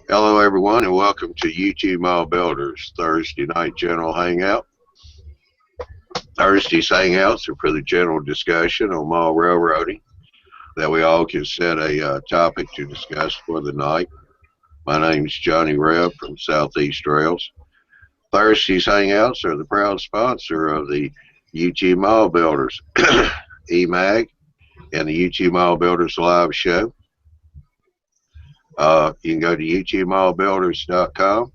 Hello, everyone, and welcome to YouTube Mile Builders Thursday night general hangout. Thursday's hangouts are for the general discussion on mile railroading that we all can set a topic to discuss for the night. My name is Johnny Reb from Southeast Rails. Thursday's hangouts are the proud sponsor of the YouTube Mile Builders EMAG and the YouTube Mile Builders live show. You can go to youtubemilebuilders.com,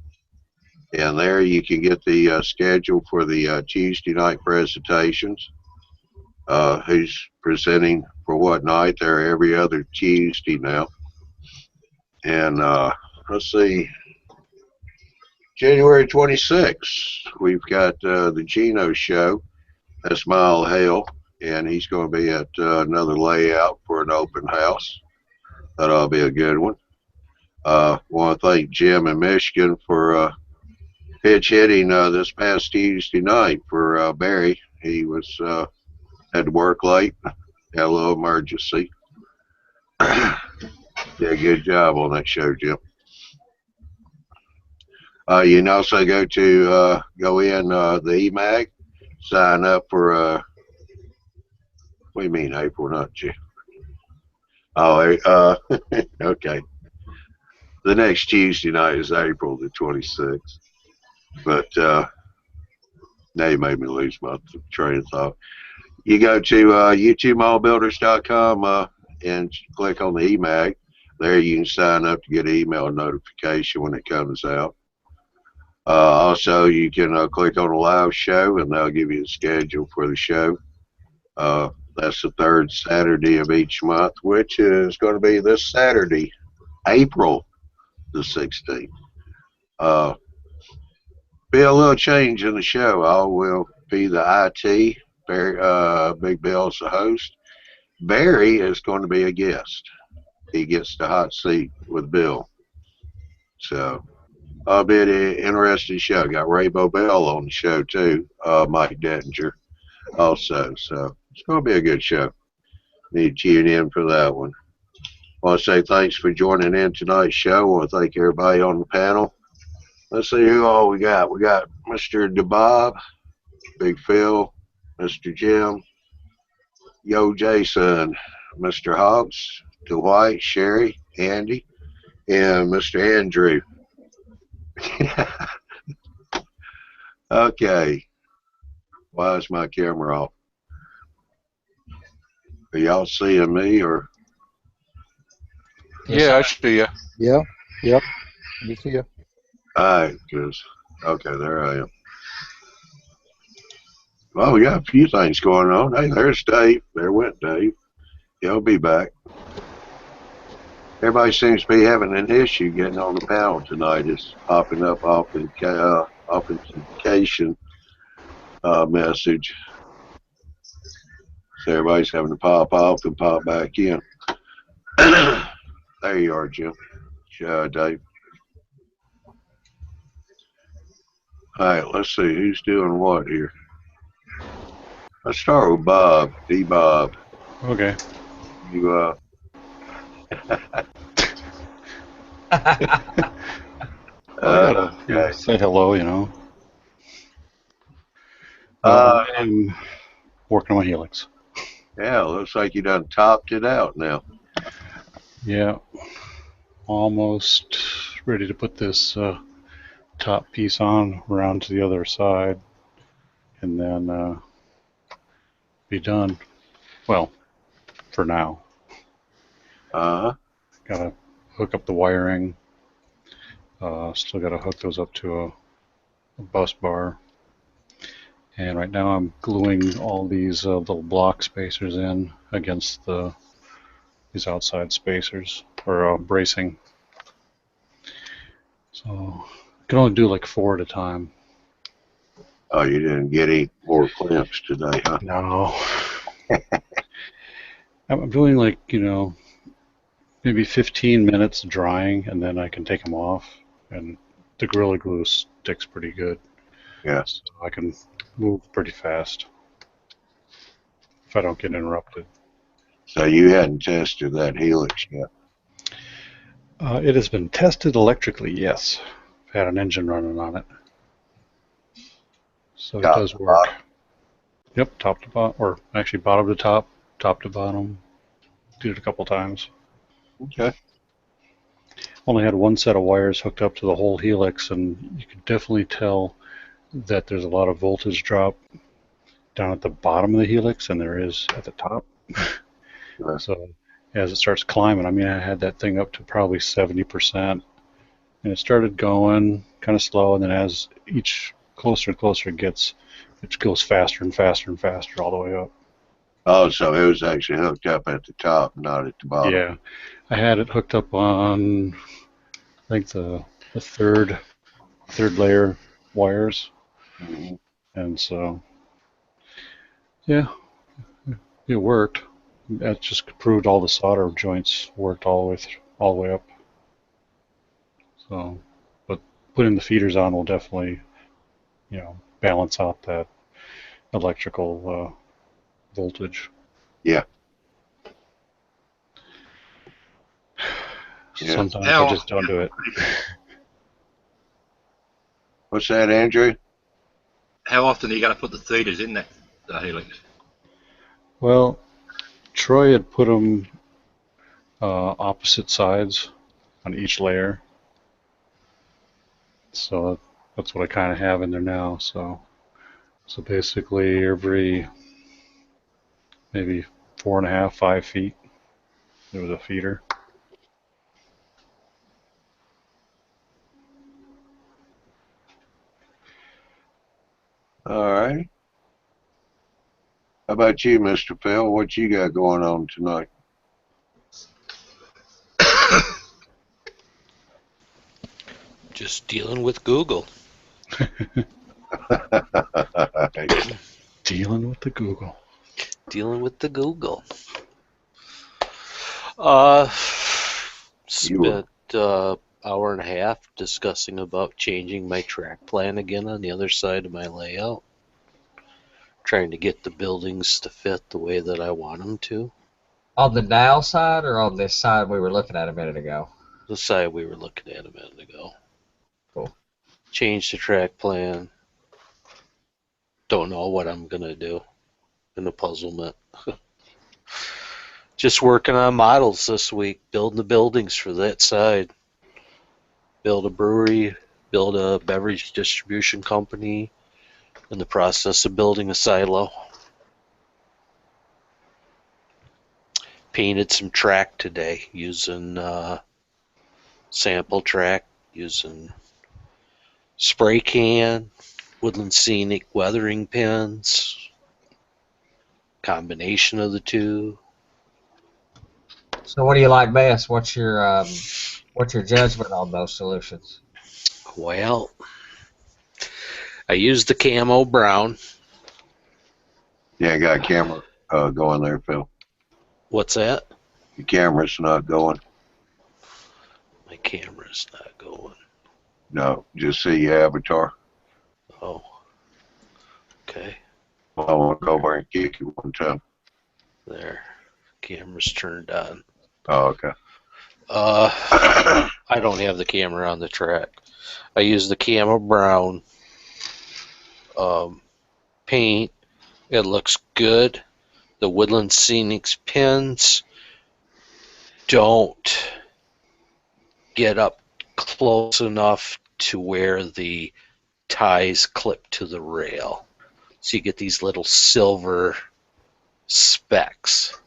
and there you can get the schedule for the Tuesday night presentations. Who's presenting for what night? They're every other Tuesday now. And let's see, January 26th, we've got the Gino show. That's Mile Hale, and he's going to be at another layout for an open house. That'll be a good one. Want to thank Jim in Michigan for pitch hitting this past Tuesday night for Barry. He was had to work late, had a little emergency. Did a good job on that show, Jim. You can also go to the EMAG, sign up for what do you mean April, not June? Oh, okay. The next Tuesday night is April the 26th. But now you made me lose my train of thought. You go to youtubemilebuilders.com and click on the EMAG. There you can sign up to get an email notification when it comes out. Also, you can click on the live show, and they'll give you the schedule for the show. That's the third Saturday of each month, which is going to be this Saturday, April the 16th. Be a little change in the show. I will be the IT. Barry, Big Bill's the host. Barry is going to be a guest. He gets the hot seat with Bill. So, a bit interesting show. Got Ray Bobell on the show too. Mike Dettinger also. So it's going to be a good show. Need to tune in for that one. I want to say thanks for joining in tonight's show. I want to thank everybody on the panel. Let's see who all we got. We got Mr. DeBob, Big Phil, Mr. Jim, Yo Jason, Mr. Hobbs, Dwight, Sherry, Andy, and Mr. Andrew. Okay. Why is my camera off? Are y'all seeing me or? Yeah, I see you. Yeah, yep. You see you. All right, okay, there I am. Well, we got a few things going on. Hey, there's Dave. There went Dave. He'll be back. Everybody seems to be having an issue getting on the panel tonight. It's popping up authentication message. So everybody's having to pop off and pop back in. There you are, Jim. Dave. All right, let's see who's doing what here. Let's start with Bob. D-Bob. Okay. You okay. Say hello, you know. I'm working on my helix. Yeah, looks like you done topped it out now. Yeah. Almost ready to put this top piece on around to the other side and then be done. Well, for now. Gotta hook up the wiring. Still gotta hook those up to a bus bar. And right now I'm gluing all these little block spacers in against these outside spacers, or bracing. So I can only do like 4 at a time. Oh, you didn't get any more clamps today, huh? No. I'm doing like, maybe 15 minutes drying, and then I can take them off. And the Gorilla Glue sticks pretty good. Yeah. So I can move pretty fast if I don't get interrupted. So you hadn't tested that helix yet? It has been tested electrically, yes. I've had an engine running on it. So it Top does to work. bottom? Yep, top to bottom, or actually bottom to top, top to bottom. Did it a couple times. Okay. Only had one set of wires hooked up to the whole helix, and you can definitely tell that there's a lot of voltage drop down at the bottom of the helix than there is at the top. Sure. So as it starts climbing, I mean, I had that thing up to probably 70%, and it started going kind of slow, and then as each closer and closer it gets, it goes faster and faster and faster all the way up. Oh, so it was actually hooked up at the top, not at the bottom. Yeah, I had it hooked up on, I think the third layer wires, Mm-hmm. and so yeah, it worked. That just proved all the solder joints worked all the way up. So, but putting the feeders on will definitely, balance out that electrical voltage. Yeah. Yeah. Sometimes I just don't do it. What's that, Andrew? How often are you going to put the feeders in that helix? Well, Troy had put them opposite sides on each layer, so that's what I kind of have in there now. So basically every maybe 4.5, 5 feet, there was a feeder. All right. How about you, Mr. Phil? What you got going on tonight? Just dealing with Google. Dealing with the Google. Dealing with the Google. Spent hour and a half discussing about changing my track plan again on the other side of my layout. Trying to get the buildings to fit the way that I want them to. On the now side or on this side we were looking at a minute ago? The side we were looking at a minute ago. Cool. Change the track plan. Don't know what I'm going to do. In a puzzlement. Just working on models this week, building the buildings for that side. Build a brewery, build a beverage distribution company, in the process of building a silo. Painted some track today using sample track, using spray can, Woodland Scenic weathering pins, combination of the two. So what do you like best? What's your judgment on those solutions? Well, I used the camo brown. Yeah, I got a camera going there, Phil. What's that? The camera's not going. My camera's not going. No, just see your avatar. Oh. Okay. I want to go over and kick you one time. There. Camera's turned on. Oh, okay. I don't have the camera on the track. I use the camo brown paint. It looks good. The Woodland Scenics pins don't get up close enough to where the ties clip to the rail. So you get these little silver specks.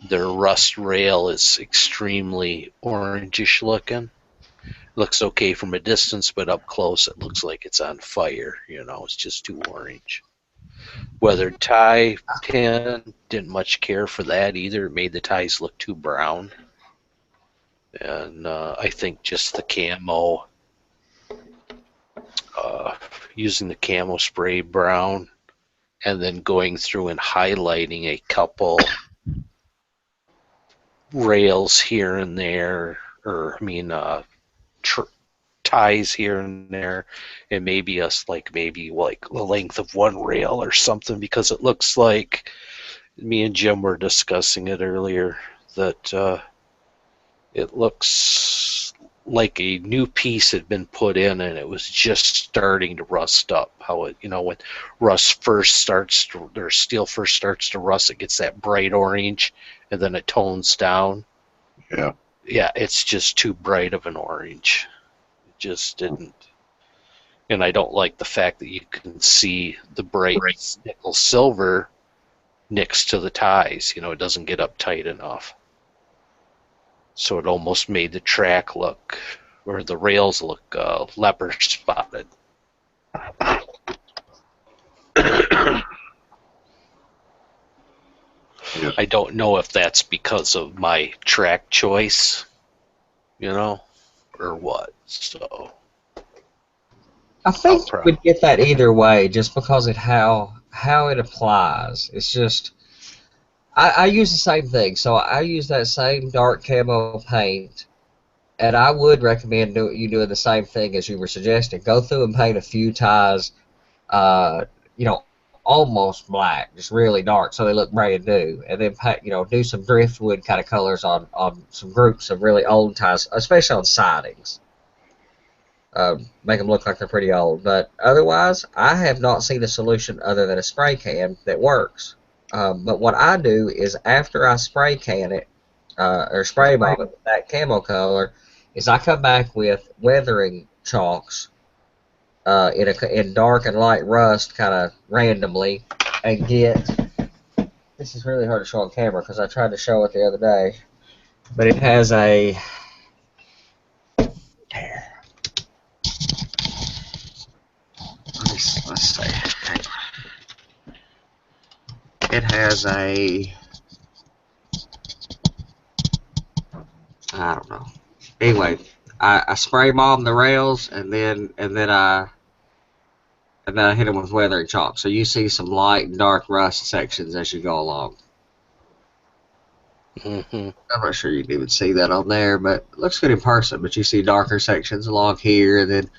Their rust rail is extremely orangish looking. Looks okay from a distance, but up close it looks like it's on fire. It's just too orange. Weathered tie pin, didn't much care for that either. It made the ties look too brown. And I think just the camo, using the camo spray brown, and then going through and highlighting a couple rails here and there, ties here and there, and maybe the length of one rail or something, because it looks like me and Jim were discussing it earlier that It looks like a new piece had been put in and it was just starting to rust up. How it, when rust first starts to, or steel first starts to rust, it gets that bright orange and then it tones down. Yeah. Yeah, it's just too bright of an orange. It just didn't. And I don't like the fact that you can see the bright nickel silver next to the ties. It doesn't get up tight enough. So it almost made the track look, or the rails look leopard spotted. Yeah. I don't know if that's because of my track choice, or what. So I think you would get that either way, just because of how it applies. It's just I use the same thing, so I use that same dark camo paint, and I would recommend you doing the same thing as you were suggesting. Go through and paint a few ties, almost black, just really dark, so they look brand new, and then do some driftwood kind of colors on some groups of really old ties, especially on sidings. Make them look like they're pretty old. But otherwise, I have not seen a solution other than a spray can that works. But what I do is after I spray can it, or spray bomb it with that camo color, is I come back with weathering chalks in dark and light rust kind of randomly and get... This is really hard to show on camera because I tried to show it the other day. But it has a... Let's see. It has a... I don't know. Anyway, I spray bomb the rails and then I hit them with weathering chalk. So you see some light and dark rust sections as you go along. I'm not sure you can even see that on there, but it looks good in person. But you see darker sections along here, and then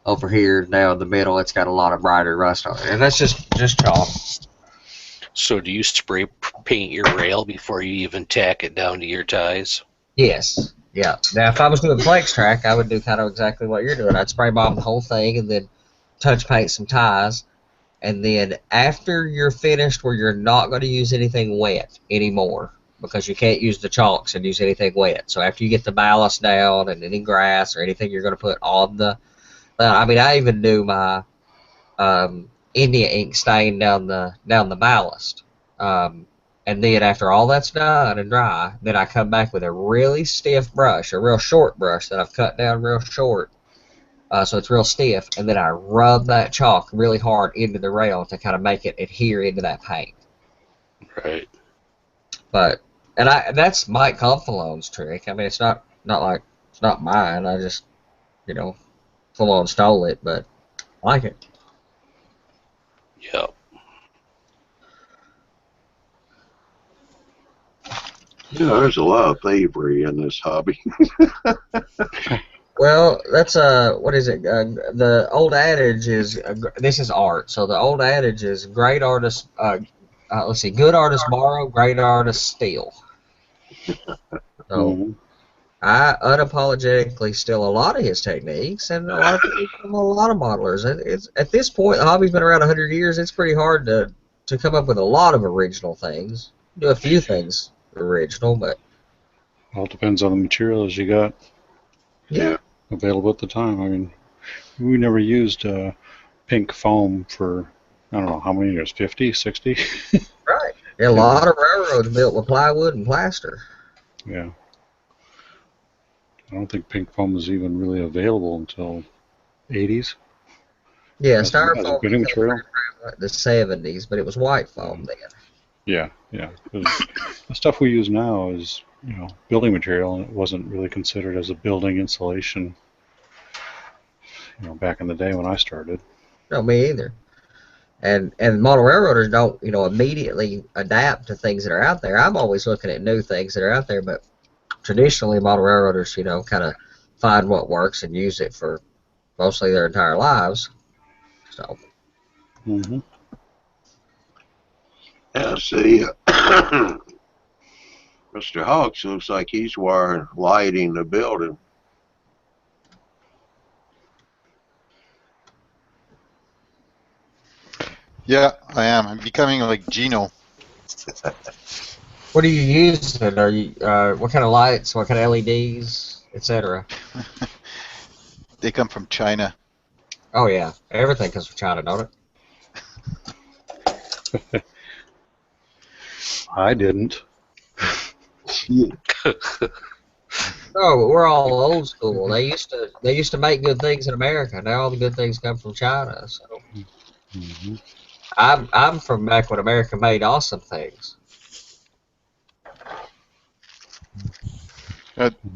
over here down the middle, it's got a lot of brighter rust on it, and that's just chalk. So do you spray paint your rail before you even tack it down to your ties? Yes. Yeah. Now, if I was doing flex track, I would do kind of exactly what you're doing. I'd spray bomb the whole thing and then touch paint some ties. And then after you're finished where you're not going to use anything wet anymore, because you can't use the chalks and use anything wet. So after you get the ballast down and any grass or anything you're going to put on the... I even do my India ink stain down the ballast. And then after all that's done and dry, then I come back with a really stiff brush, a real short brush that I've cut down real short, so it's real stiff, and then I rub that chalk really hard into the rail to kind of make it adhere into that paint. Right. But that's Mike Confalone's trick. I mean, it's not like it's not mine. I just full on stole it, but I like it. Yep. There's a lot of thievery in this hobby. Well, that's what is it? The old adage is this is art. So the old adage is great artists. Let's see, good artists borrow, great artists steal. So I unapologetically steal a lot of his techniques, and a lot of techniques from a lot of modelers. It's at this point, the hobby's been around 100 years. It's pretty hard to come up with a lot of original things. Do a few things original, but all depends on the materials you got. Yeah. Available at the time. I mean, we never used pink foam for, I don't know, how many years? 50, 60? Right. Yeah, a lot of railroads built with plywood and plaster. Yeah. I don't think pink foam was even really available until 80s. Yeah, as styrofoam a building material. Like the 70s, but it was white foam then. Yeah. The stuff we use now is, building material, and it wasn't really considered as a building insulation, back in the day when I started. No, me either. And model railroaders don't, immediately adapt to things that are out there. I'm always looking at new things that are out there, but traditionally model railroaders, kind of find what works and use it for mostly their entire lives. So. Yeah, see, Mr. Hawks looks like he's wiring lighting the building. Yeah, I am. I'm becoming like Gino. What are you using? Are you what kind of lights? What kind of LEDs, etc.? They come from China. Oh yeah, everything comes from China, don't it? I didn't. No, but we're all old school. They used to make good things in America. Now all the good things come from China. So Hmm. I'm from back when America made awesome things.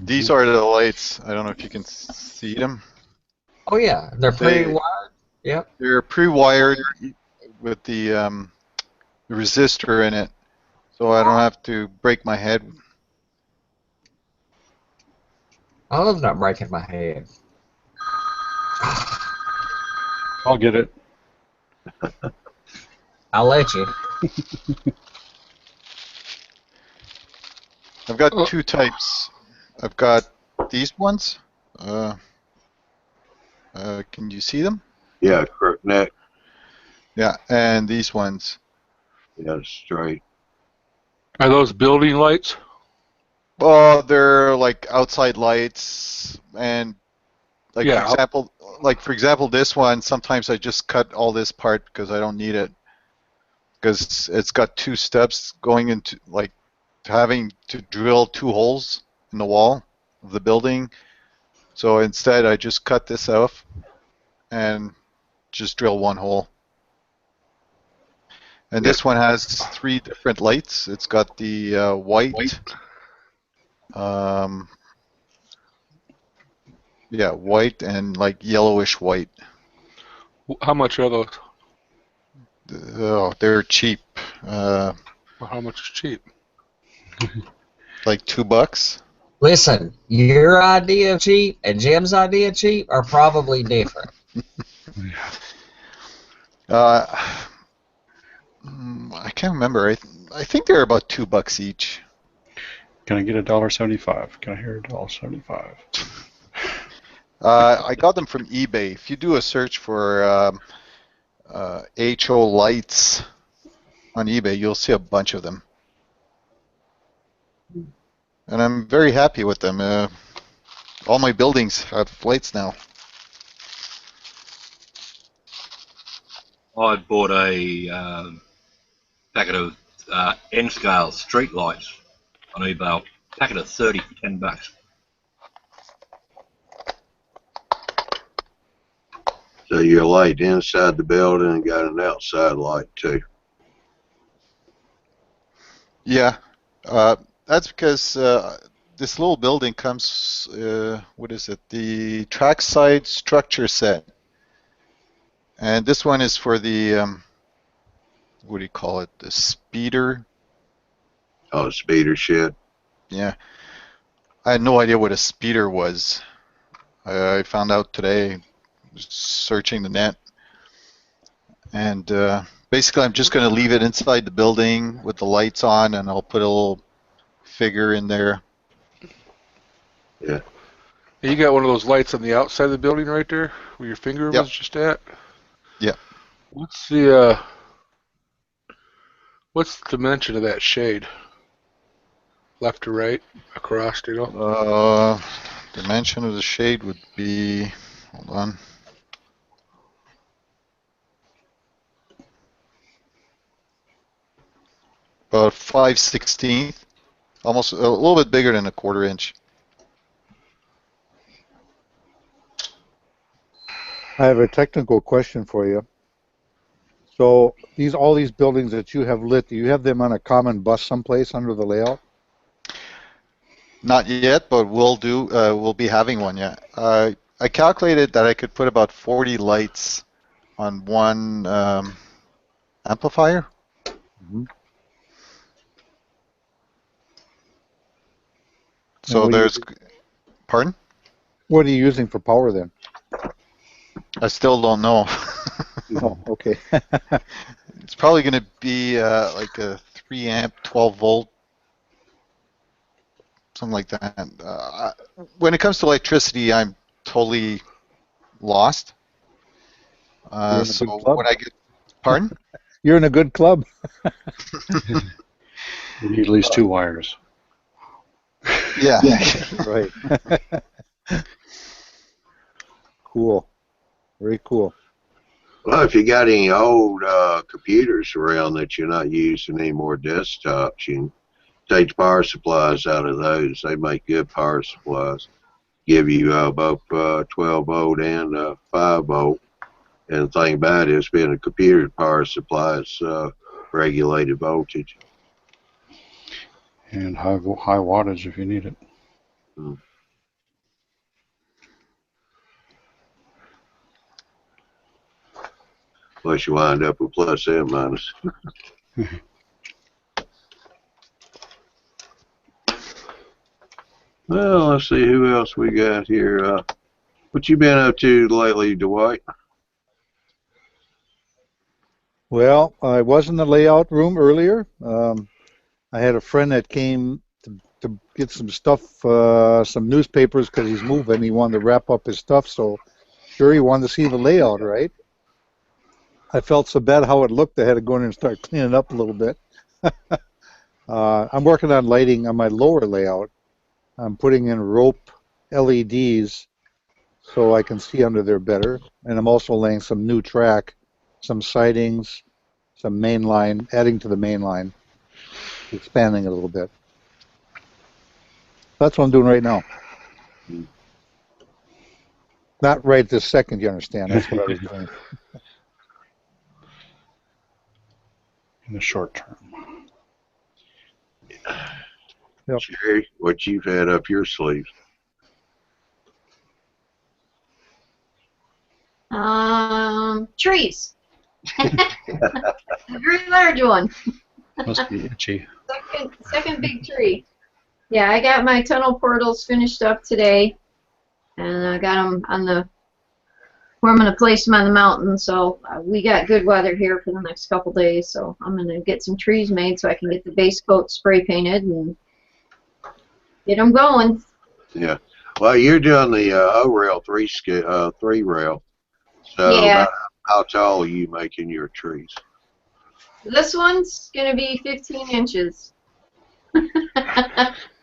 These are the lights. I don't know if you can see them. Oh yeah, they're pre-wired. Yep. They're pre-wired with the resistor in it, so I don't have to break my head. I love not breaking my head. I'll get it. I'll let you. I've got two types. I've got these ones. Can you see them? Yeah, crook neck. Yeah, and these ones. Yeah, straight. Are those building lights? Well, they're like outside lights, and like Yeah. for example, this one. Sometimes I just cut all this part because I don't need it, because it's got two steps going into like having to drill two holes in the wall of the building. So instead, I just cut this off and just drill one hole. And Yeah. this one has three different lights. It's got the white, white and like yellowish white. How much are those? Oh, they're cheap. Well, how much is cheap? Like $2. Listen, your idea of cheap and Jim's idea of cheap are probably different. I can't remember. I think they're about $2 each. Can I get $1.75? Can I hear $1.75? I got them from eBay. If you do a search for HO lights on eBay, you'll see a bunch of them. And I'm very happy with them. All my buildings have lights now. I bought a packet of N-scale street lights on eBay. Packet of 30 for $10. So you're light inside the building and got an outside light too. Yeah, that's because this little building comes, what is it? The trackside structure set. And this one is for the, what do you call it? The speeder. Oh, speeder shed. Yeah. I had no idea what a speeder was. I found out today, searching the net. And basically, I'm just going to leave it inside the building with the lights on, and I'll put a little figure in there. Yeah. You got one of those lights on the outside of the building right there, where your finger Yep. was just at? Yep. What's the dimension of that shade? Left to right, across, you know? Dimension of the shade would be, hold on. About 5/16, almost a little bit bigger than a 1/4 inch. I have a technical question for you. So all these buildings that you have lit, do you have them on a common bus someplace under the layout? Not yet, but we'll be having one, yeah. I calculated that I could put about 40 lights on one amplifier. Mm-hmm. So there's, pardon? What are you using for power then? I still don't know. Oh, okay. It's probably going to be like a 3 amp, 12 volt. something like that. When it comes to electricity, I'm totally lost. You're in a So good club. when I get, pardon? You're in a good club. You need at least 2 wires. Yeah. Right. Cool. Very cool. Well, if you got any old computers around that you're not using anymore, desktops, you can take the power supplies out of those. They make good power supplies. Give you both 12 volt and 5 volt. And the thing about it is, being a computer power supply is regulated voltage. And high wattage if you need it. Mm. Unless you wind up with plus and minus. Well, let's see who else we got here. What you been up to lately, Dwight? Well, I was in the layout room earlier. I had a friend that came to get some stuff, some newspapers, because he's moving. He wanted to wrap up his stuff, so sure, he wanted to see the layout, right? I felt so bad how it looked. I had to go in and start cleaning up a little bit. I'm working on lighting on my lower layout. I'm putting in rope LEDs so I can see under there better. And I'm also laying some new track, some sidings, some main line, adding to the main line, expanding it a little bit. That's what I'm doing right now. Not right this second, you understand. That's what I was doing. In the short term. Yep. Jerry, what you've had up your sleeve? Trees. A very large one. Must be itchy. Second big tree. Yeah, I got my tunnel portals finished up today, and I got them on the where I'm going to place them on the mountain. So we got good weather here for the next couple days. So I'm going to get some trees made so I can get the base coat spray painted and get them going. Yeah. Well, you're doing the O-rail 3 rail. So Yeah. about how tall are you making your trees? This one's going to be 15 inches. Move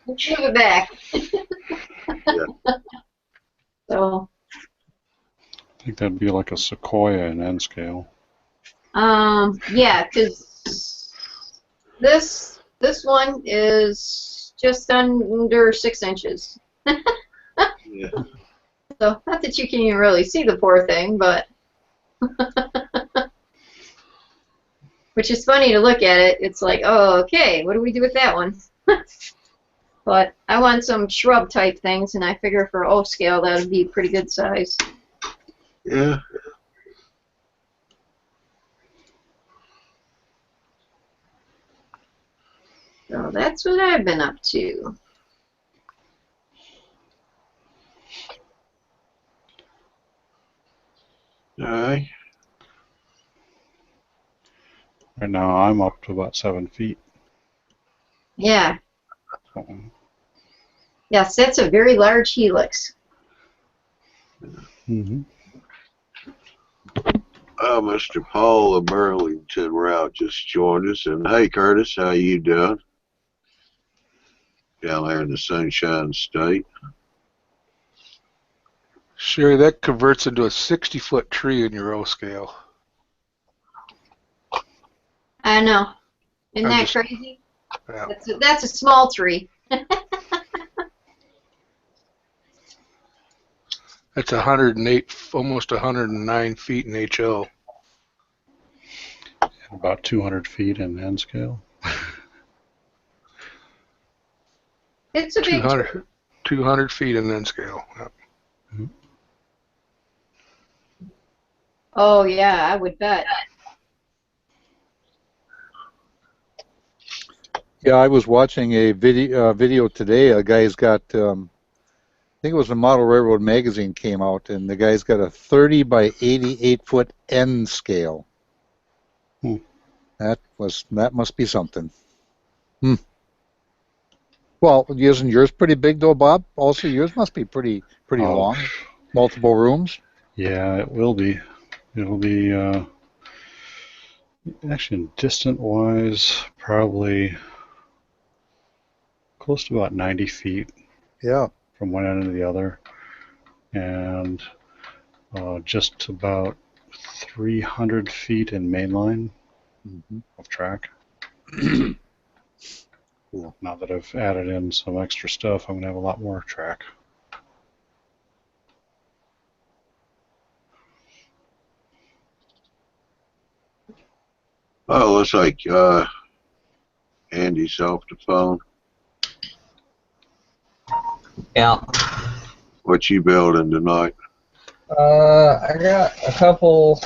it back. Yeah. So. I think that'd be like a sequoia in N scale. Yeah, because this one is just under 6 inches. Yeah. So not that you can even really see the poor thing, but which is funny to look at it. It's like, oh, okay, what do we do with that one? But I want some shrub type things, and I figure for O scale that would be a pretty good size. Yeah. So that's what I've been up to. All right. Right now I'm up to about 7 feet. Yeah. So, Yes, that's a very large helix. mm-hmm. Mr. Paul of Burlington Route just joined us. And hey, Curtis, how you doing? Down there in the Sunshine State. Sherry, that converts into a 60-foot tree in your O scale. I know. Isn't I'm that just- crazy? Yeah. That's a small tree. That's 108, almost 109 feet in HO. And about 200 feet in N scale. It's a big tree. 200 feet in N scale. Yep. Oh, yeah, I would bet. Yeah, I was watching a video today. A guy's got, I think it was a Model Railroad magazine came out, and the guy's got a 30 by 88 foot N scale. That must be something. Well, isn't yours pretty big though, Bob? Also, yours must be pretty Oh, long. Multiple rooms. Yeah, it will be. It'll be actually distant-wise, probably close to about 90 feet Yeah. from one end to the other, and just about 300 feet in mainline of track. Cool. Now that I've added in some extra stuff, I'm going to have a lot more track. Oh, looks like Andy's off the phone. Yeah. What you building tonight? I got a couple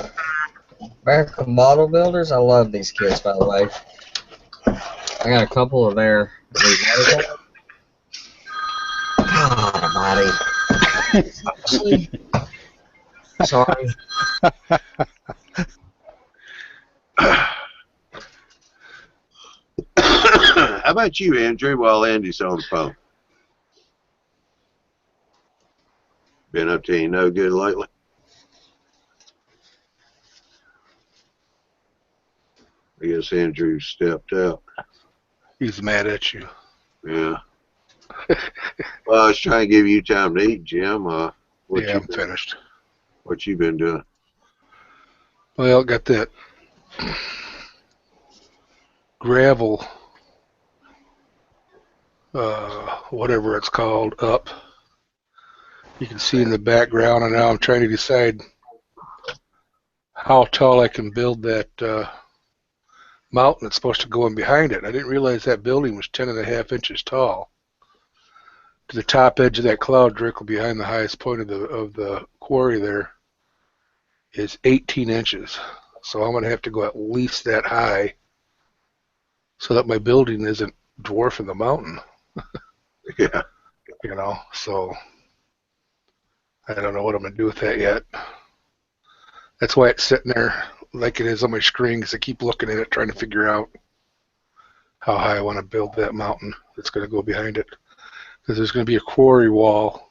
American model builders. I love these kits, by the way. I got a couple of their. God almighty. Sorry. How about you, Andrew, while Andy's on the phone? Been up to any no good lately? I guess Andrew stepped out. He's mad at you. Yeah. Well, I was trying to give you time to eat, Jim. I'm finished. What you been doing? Well, got that gravel, whatever it's called, up. You can see in the background, and now I'm trying to decide how tall I can build that mountain that's supposed to go in behind it. I didn't realize that building was 10.5 inches tall. To the top edge of that cloud trickle behind the highest point of the quarry there is 18 inches. So I'm going to have to go at least that high so that my building isn't dwarfing the mountain. Yeah. You know, so I don't know what I'm going to do with that yet. That's why it's sitting there like it is on my screen, because I keep looking at it trying to figure out how high I want to build that mountain that's going to go behind it. Because there's going to be a quarry wall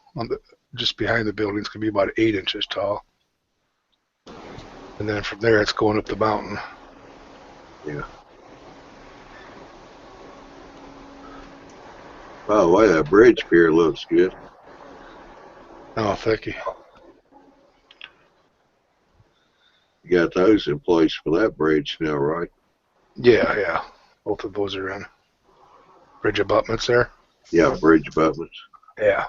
just behind the building. It's going to be about 8 inches tall. And then from there, it's going up the mountain. Yeah. By the way, that bridge pier looks good. Oh, thank you. You got those in place for that bridge now, right? Yeah. Both of those are in. Bridge abutments there? Yeah, bridge abutments. Yeah.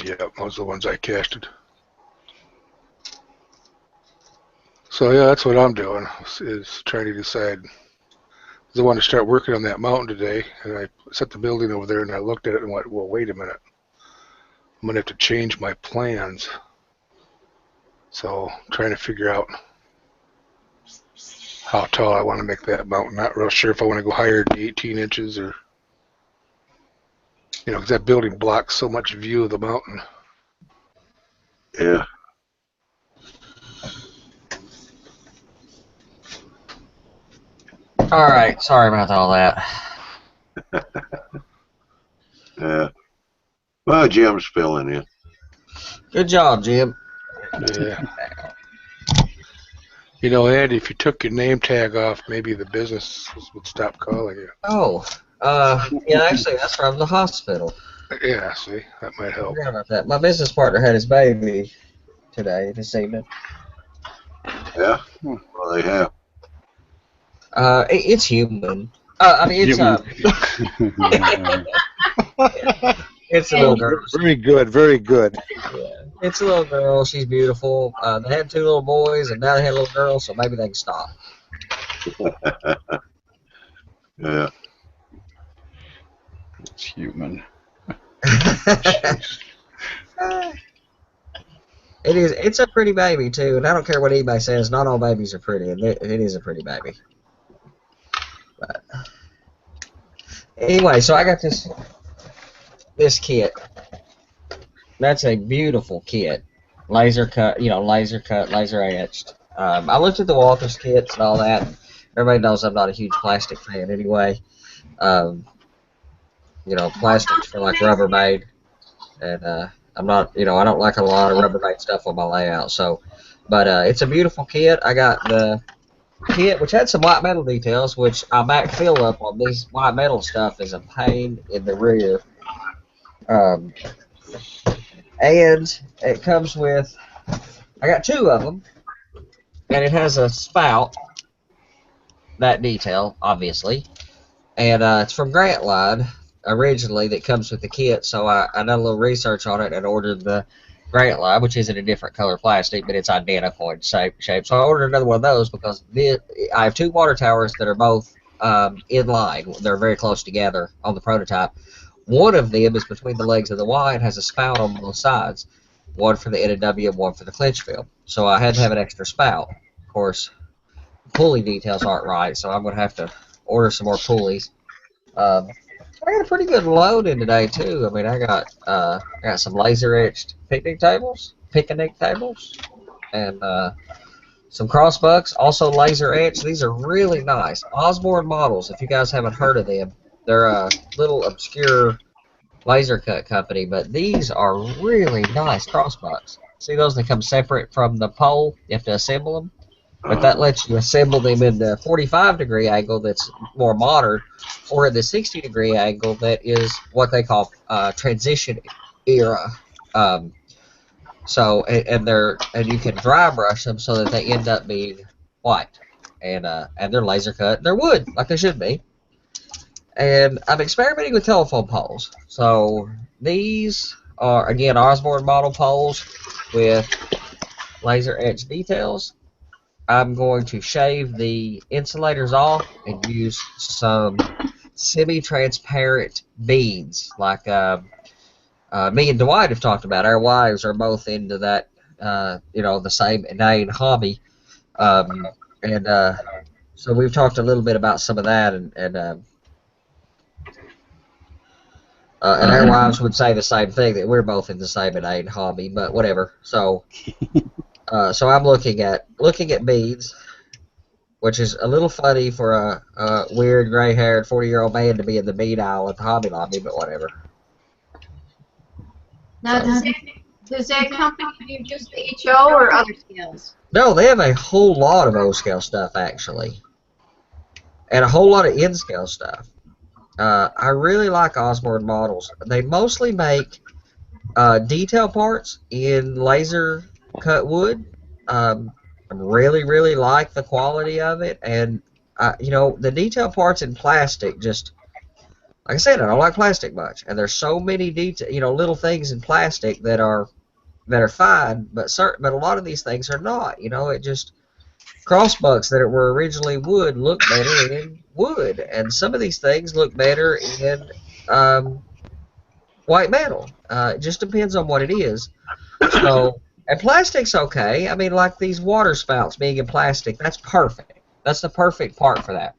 Yeah, those are the ones I casted. So yeah, that's what I'm doing, is trying to decide. Because I want to start working on that mountain today, and I set the building over there, and I looked at it and went, well, wait a minute. I'm going to have to change my plans. So I'm trying to figure out how tall I want to make that mountain. Not real sure if I want to go higher than 18 inches or, you know, because that building blocks so much view of the mountain. Yeah. All right. Sorry about all that. Yeah. Well, Jim's filling in. Good job, Jim. Yeah. You know, Andy, if you took your name tag off, maybe the business would stop calling you. Oh, yeah, actually, that's from the hospital. Yeah, see, that might I help. forgot about that. My business partner had his baby this evening. Yeah. Well, they have. It's human. I mean, it's it's a little girl. Very good, very good. Yeah, it's a little girl. She's beautiful. They had 2 little boys, and now they had a little girl, so maybe they can stop. Yeah. It's human. It is. It's a pretty baby too, and I don't care what anybody says. Not all babies are pretty, and it is a pretty baby. But anyway, so I got this kit. That's a beautiful kit, laser cut, laser etched. I looked at the Walters kits and all that. Everybody knows I'm not a huge plastic fan anyway, Um, plastics for like Rubbermaid, and I'm not, I don't like a lot of Rubbermaid stuff on my layout. So, but it's a beautiful kit. I got the kit, which had some white metal details, which I backfill up on these white metal stuff is a pain in the rear. And it comes with, I got 2 of them, and it has a spout, that detail, obviously, and it's from Grant Line originally that comes with the kit, so I done a little research on it and ordered the Grant Line, which is in a different color plastic, but it's identical in shape. So I ordered another one of those because I have 2 water towers that are both in line. They're very close together on the prototype. One of them is between the legs of the Y and has a spout on both sides, one for the NW and one for the clinch field. So I had to have an extra spout. Of course, pulley details aren't right, so I'm going to have to order some more pulleys. I got a pretty good load in today too. I mean, I got some laser etched picnic tables, and some crossbucks, also laser etched. These are really nice. Osborne models. If you guys haven't heard of them, they're a little obscure laser cut company, but these are really nice crossbucks. See those? They come separate from the pole. You have to assemble them. But that lets you assemble them in the 45-degree angle that's more modern, or in the 60-degree angle that is what they call transition era. So and you can dry brush them so that they end up being white, and they're laser cut. They're wood like they should be. And I'm experimenting with telephone poles. So these are again Osborne model poles with laser etched details. I'm going to shave the insulators off and use some semi-transparent beads, like me and Dwight have talked about. Our wives are both into that, the same inane hobby, so we've talked a little bit about some of that, and our wives would say the same thing, that we're both in the same inane hobby, but whatever. So. So I'm looking at beads, which is a little funny for a weird gray-haired 40-year-old man to be in the bead aisle at the Hobby Lobby, but whatever. Now, does that company do just HO or other scales? No, they have a whole lot of O-scale stuff, actually, and a whole lot of N-scale stuff. I really like Osborne models. They mostly make detail parts in laser cut wood. I really like the quality of it, and the detail parts in plastic, just like I said, I don't like plastic much, and there's so many little things in plastic that are fine, but a lot of these things are not. It just crossbucks that were originally wood look better in wood, and some of these things look better in white metal. It just depends on what it is. So, and plastic's okay. I mean, like these water spouts being in plastic, that's perfect. That's the perfect part for that.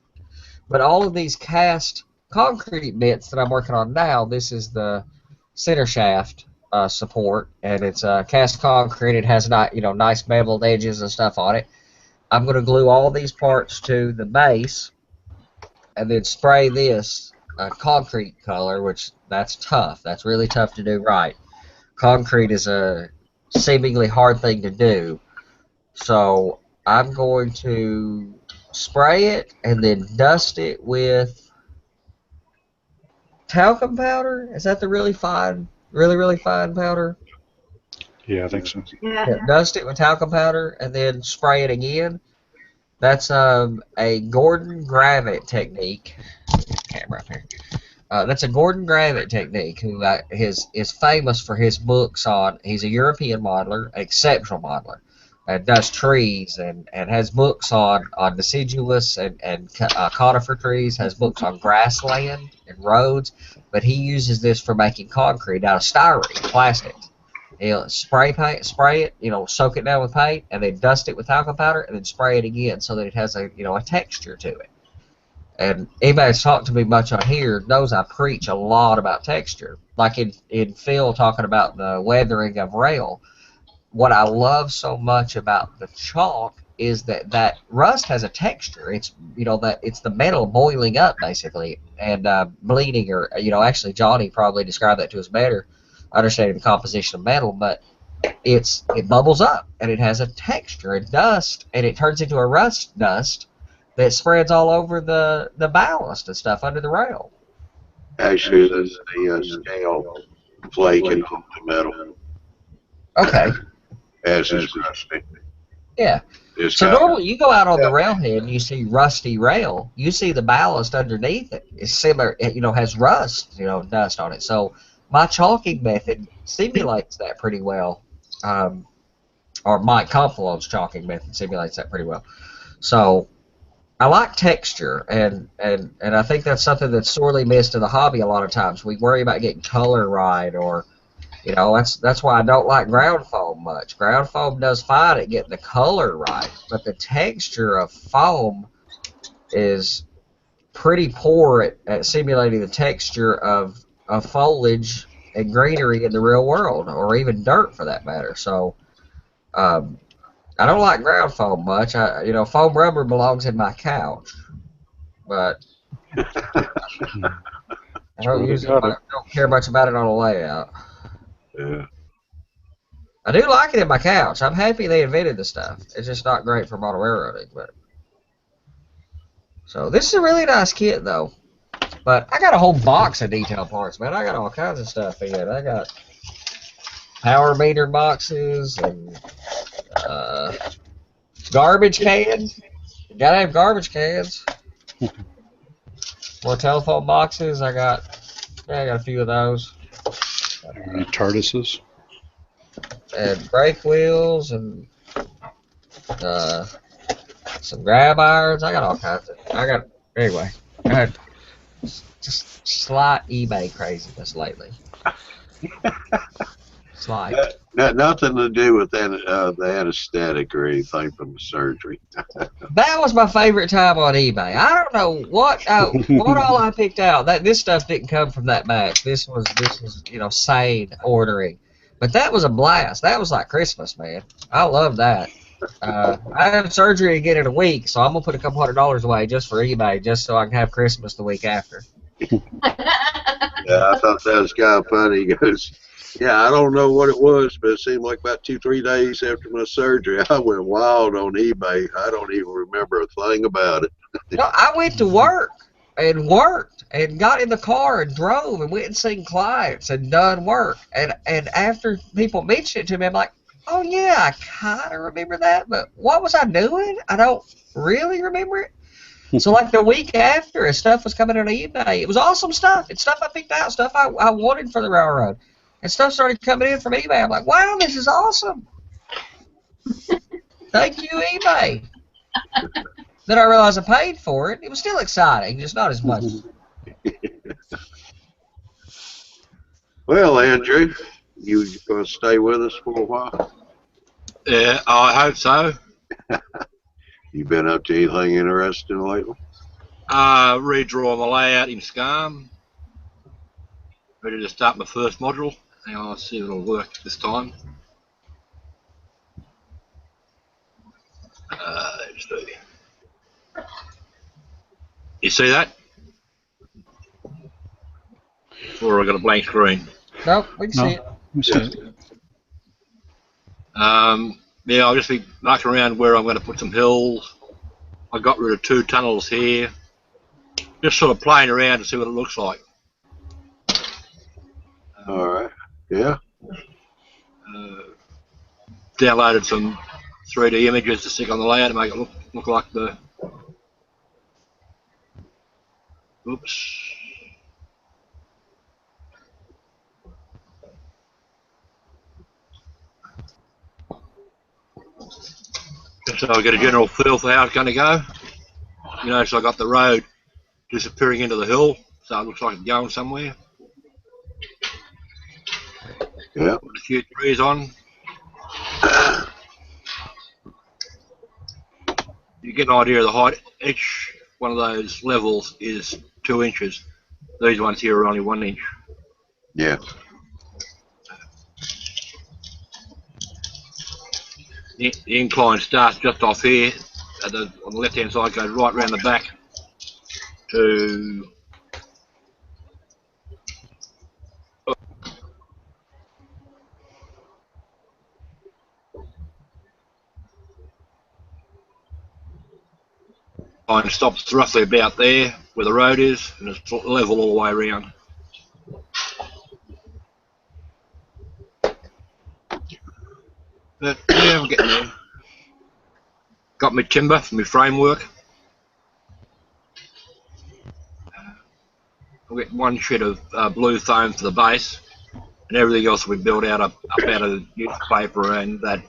But all of these cast concrete bits that I'm working on now, this is the center shaft support, and it's cast concrete. It has nice beveled edges and stuff on it. I'm going to glue all these parts to the base, and then spray this concrete color, which that's tough. That's really tough to do right. Concrete is a seemingly hard thing to do, so I'm going to spray it and then dust it with talcum powder. Is that the really fine powder? Yeah, I think so. Yeah. Dust it with talcum powder and then spray it again. That's a Gordon Gravitt technique. Camera up here. That's a Gordon Gravitt technique, who is famous for his books on. He's a European modeler, exceptional modeler, and does trees and has books on deciduous and conifer trees. Has books on grassland and roads, but he uses this for making concrete out of styrene, plastics. He'll spray it, soak it down with paint, and then dust it with talcum powder, and then spray it again so that it has a texture to it. And anybody that's talked to me much on here knows I preach a lot about texture. Like in Phil talking about the weathering of rail, what I love so much about the chalk is that rust has a texture. It's that it's the metal boiling up basically and bleeding, or actually Johnny probably described that to us better, understanding the composition of metal, but it bubbles up and it has a texture and dust, and it turns into a rust dust that spreads all over the ballast and stuff under the rail. Actually, that's the scale flaking off the metal Okay. as it's rusting. Yeah. It's So got, normally you go out on the railhead and you see rusty rail. You see the ballast underneath it. It's similar, has rust, dust on it. So my chalking method simulates that pretty well. Or Mike Confalon's chalking method simulates that pretty well. So I like texture, and I think that's something that's sorely missed in the hobby a lot of times. We worry about getting color right, or that's why I don't like ground foam much. Ground foam does fine at getting the color right, but the texture of foam is pretty poor at simulating the texture of foliage and greenery in the real world, or even dirt for that matter. So I don't like ground foam much. Foam rubber belongs in my couch, but I don't care much about it on a layout. yeah. I do like it in my couch. I'm happy they invented the stuff. It's just not great for model railroading. So this is a really nice kit, though. But I got a whole box of detail parts, man. I got all kinds of stuff in it. I got power meter boxes and garbage cans. You gotta have garbage cans. More telephone boxes. I got a few of those. TARDISes. And brake wheels and some grab irons. I got all kinds of. Anyway. I had just slight eBay craziness lately. Slight. Nothing to do with the anesthetic or anything from the surgery. That was my favorite time on eBay. I don't know what all I picked out. This stuff didn't come from that match. This was sane ordering. But that was a blast. That was like Christmas, man. I love that. I have surgery again in a week, so I'm gonna put a couple $100 away just for eBay, just so I can have Christmas the week after. Yeah, I thought that was kind of funny. He goes, yeah, I don't know what it was, but it seemed like about 2-3 days after my surgery, I went wild on eBay. I don't even remember a thing about it. No, I went to work and worked and got in the car and drove and went and seen clients and done work. And after people mentioned it to me, I'm like, oh yeah, I kind of remember that, but what was I doing? I don't really remember it. So like the week after, as stuff was coming on eBay, it was awesome stuff. It's stuff I picked out, stuff I wanted for the railroad. And stuff started coming in from eBay. I'm like, wow, this is awesome. Thank you, eBay. Then I realized I paid for it. It was still exciting, just not as much. Well, Andrew, you going to stay with us for a while? Yeah, I hope so. You been up to anything interesting lately? Redrawing the layout in SCARM. Ready to start my first module. Hang on, I'll see if it'll work this time. Let's see. You see that? Or I got a blank screen? Nope, we can see it. We see it. Yeah, I'll just be marking around where I'm going to put some hills. I got rid of 2 tunnels here. Just sort of playing around to see what it looks like. All right. Yeah. Downloaded some 3D images to stick on the layout to make it look like the. Oops. Just so I get a general feel for how it's going to go. So I got the road disappearing into the hill, so it looks like it's going somewhere. Yeah. Put a few trees on. You get an idea of the height. Each one of those levels is 2 inches. These ones here are only 1 inch. Yeah. The incline starts just off here on the left hand side, goes right round the back to and stops roughly about there where the road is, and it's level all the way around. But yeah, I'm getting there. Got my timber for my framework. I'll get one shred of blue foam for the base, and everything else will be built out up out of newspaper and that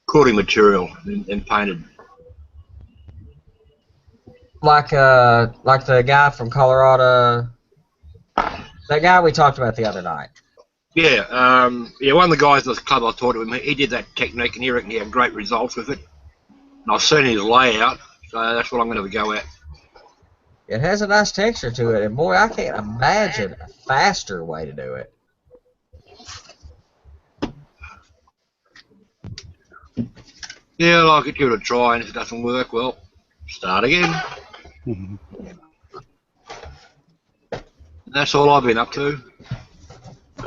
coating material and painted. Like the guy from Colorado, that guy we talked about the other night. Yeah, yeah. One of the guys at the club I taught him, he did that technique, and he reckoned he had great results with it. And I've seen his layout, so that's what I'm going to go at. It has a nice texture to it, and boy, I can't imagine a faster way to do it. Yeah, I'll give it a try, and if it doesn't work, well, start again. Mhm. And that's all I've been up to.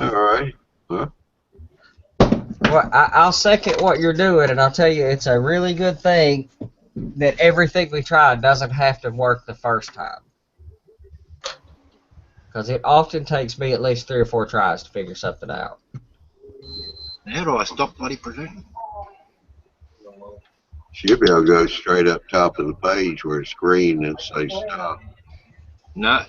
All right. Well, Well, I'll second what you're doing, and I'll tell you, it's a really good thing that everything we try doesn't have to work the first time. Because it often takes me at least 3 or 4 tries to figure something out. How do I stop bloody presenting? should be able to go straight up top of the page where it's green and say stop. No.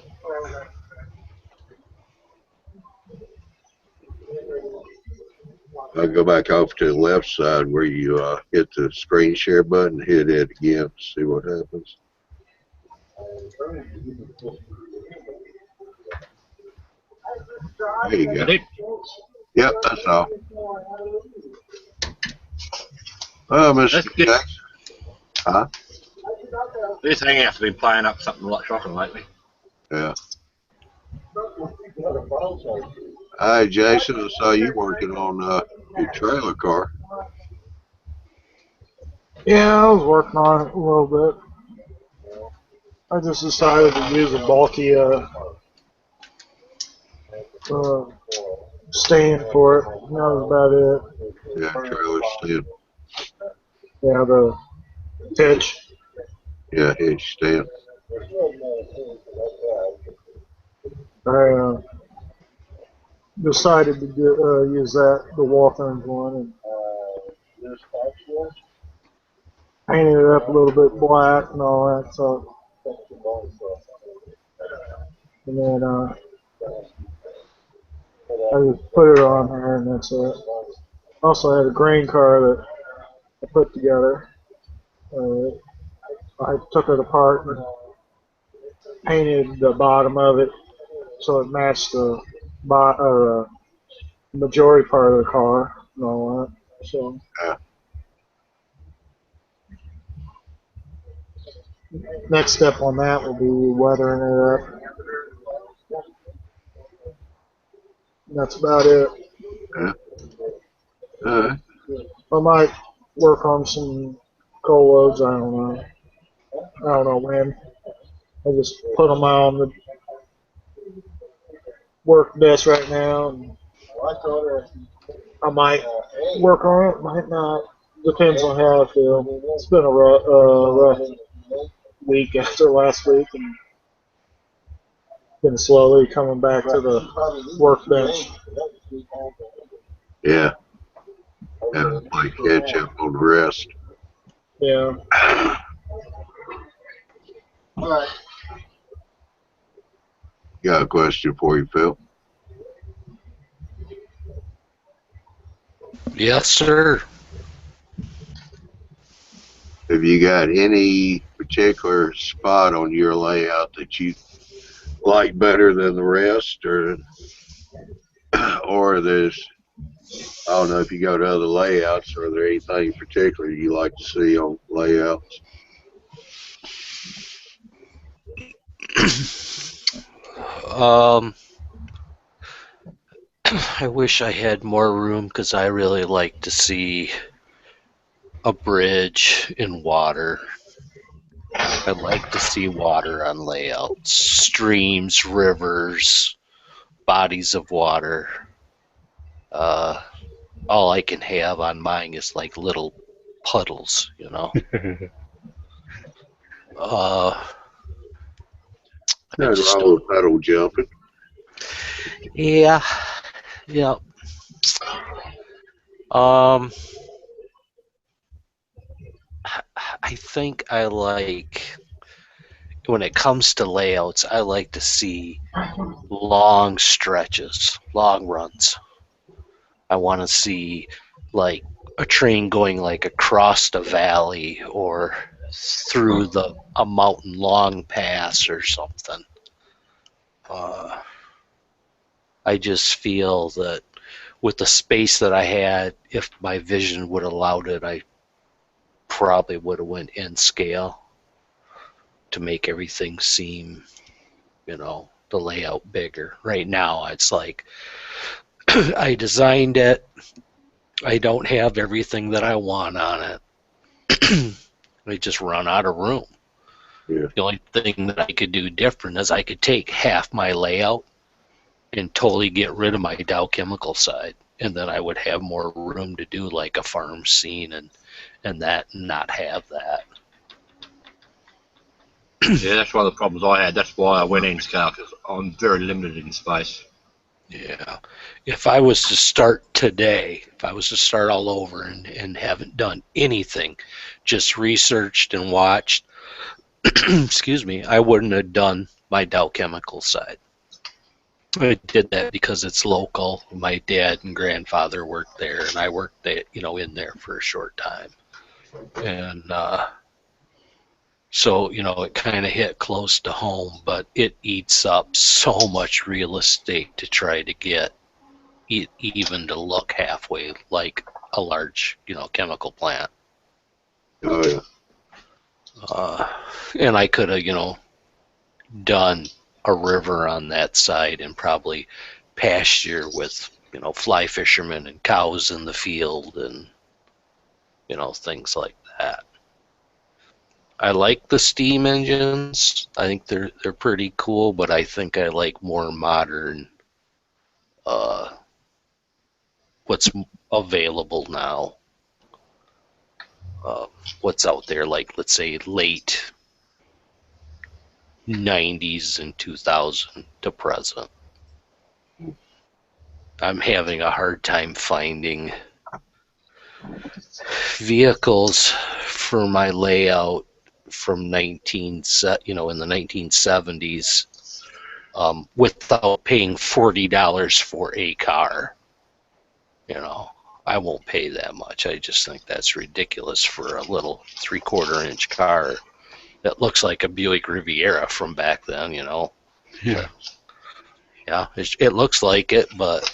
I'll go back off to the left side where you hit the screen share button, hit it again, see what happens. There you go. Yep, that's all. Mr. Jackson. Huh? This Hangout's been playing up something like shocking lately. Yeah. Hi, Jason. I saw you working on your trailer car. Yeah, I was working on it a little bit. I just decided to use a bulky stand for it. That was about it. Yeah, trailer stand. Yeah, the hitch. Yeah, hitch stand. I decided to use that, the Walthorns one, and painted it up a little bit black and all that stuff. And then I just put it on there, and that's it. Also had a grain car that I put together. I took it apart and painted the bottom of it so it matched the majority part of the car and all that. So Yeah. next step on that will be weathering it up. And that's about it. Yeah. All right. I might work on some coal loads. I don't know. I don't know when. I just put them on the work desk right now, and I might work on it, might not. Depends on how I feel. It's been a rough week after last week, and been slowly coming back to the workbench. Yeah. Have to play catch up on the rest. Yeah. Got a question for you, Phil? Yes, sir. Have you got any particular spot on your layout that you like better than the rest, or there's, I don't know if you go to other layouts, or are there anything in particular you like to see on layouts? I wish I had more room because I really like to see a bridge in water. I'd like to see water on layouts, streams, rivers, bodies of water. All I can have on mine is like little puddles, you know. I Nothing just wrong don't. with puddle jumping. Yeah, yeah. Um, I think I like when it comes to layouts, I like to see long stretches, long runs. I want to see like a train going like across the valley or through a mountain long pass or something. I just feel that with the space that I had, if my vision would have allowed it, I probably would have went in scale to make everything seem, the layout bigger. Right now, it's like I designed it. I don't have everything that I want on it. I just run out of room. Yeah. The only thing that I could do different is I could take half my layout and totally get rid of my Dow Chemical side, and then I would have more room to do like a farm scene and that, and not have that. Yeah, that's one of the problems I had. That's why I went in scale, because I'm very limited in space. Yeah. If I was to start today, if I was to start all over and haven't done anything, just researched and watched, excuse me, I wouldn't have done my Dow Chemical side. I did that because it's local. My dad and grandfather worked there, and I worked there, in there for a short time. And so, it kind of hit close to home, but it eats up so much real estate to try to get it even to look halfway like a large, chemical plant. Oh, yeah. And I could have, done a river on that side and probably pasture with, fly fishermen and cows in the field and, things like that. I like the steam engines. I think they're pretty cool, but I think I like more modern what's available now. What's out there, like let's say late 90s and 2000 to present. I'm having a hard time finding vehicles for my layout from in the 1970s without paying $40 for a car. I won't pay that much. I just think that's ridiculous for a little 3/4 inch car that looks like a Buick Riviera from back then, Yeah. Yeah, it looks like it, but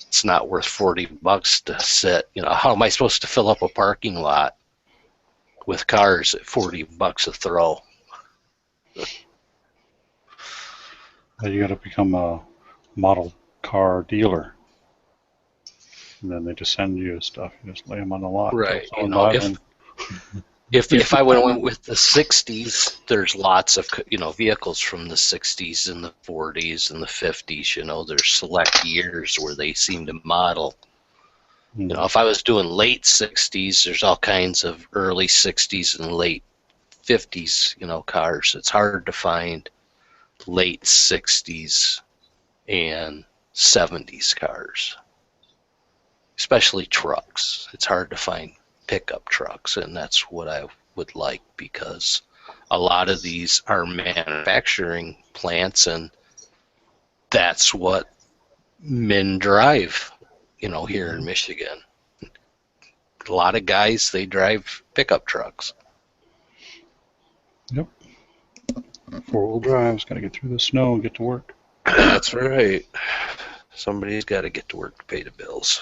it's not worth $40 to sit. How am I supposed to fill up a parking lot with cars at $40 a throw? You got to become a model car dealer. And then they just send you stuff. You just lay them on the lot. Right. Someone buys them. If I went with the 60s, there's lots of vehicles from the 60s and the 40s and the 50s. There's select years where they seem to model. If I was doing late 60s, there's all kinds of early 60s and late 50s, cars. It's hard to find late 60s and 70s cars, especially trucks. It's hard to find pickup trucks, and that's what I would like, because a lot of these are manufacturing plants, and that's what men drive, here in Michigan. A lot of guys, they drive pickup trucks. Yep. 4-wheel drives. Got to get through the snow and get to work. That's right. Somebody's got to get to work to pay the bills.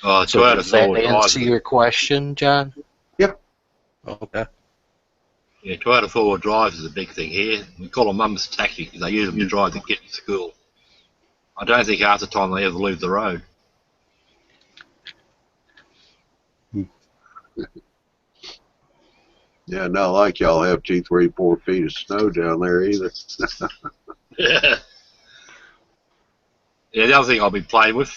So does that answer your question, John? Yep. Okay. Yeah, Toyota 4-wheel drives is a big thing here. We call them mum's taxi because they use them to drive the kids to school. I don't think half the time they ever leave the road. Yeah, not like y'all have 2, 3, 4 feet of snow down there either. Yeah. Yeah, the other thing I'll be playing with,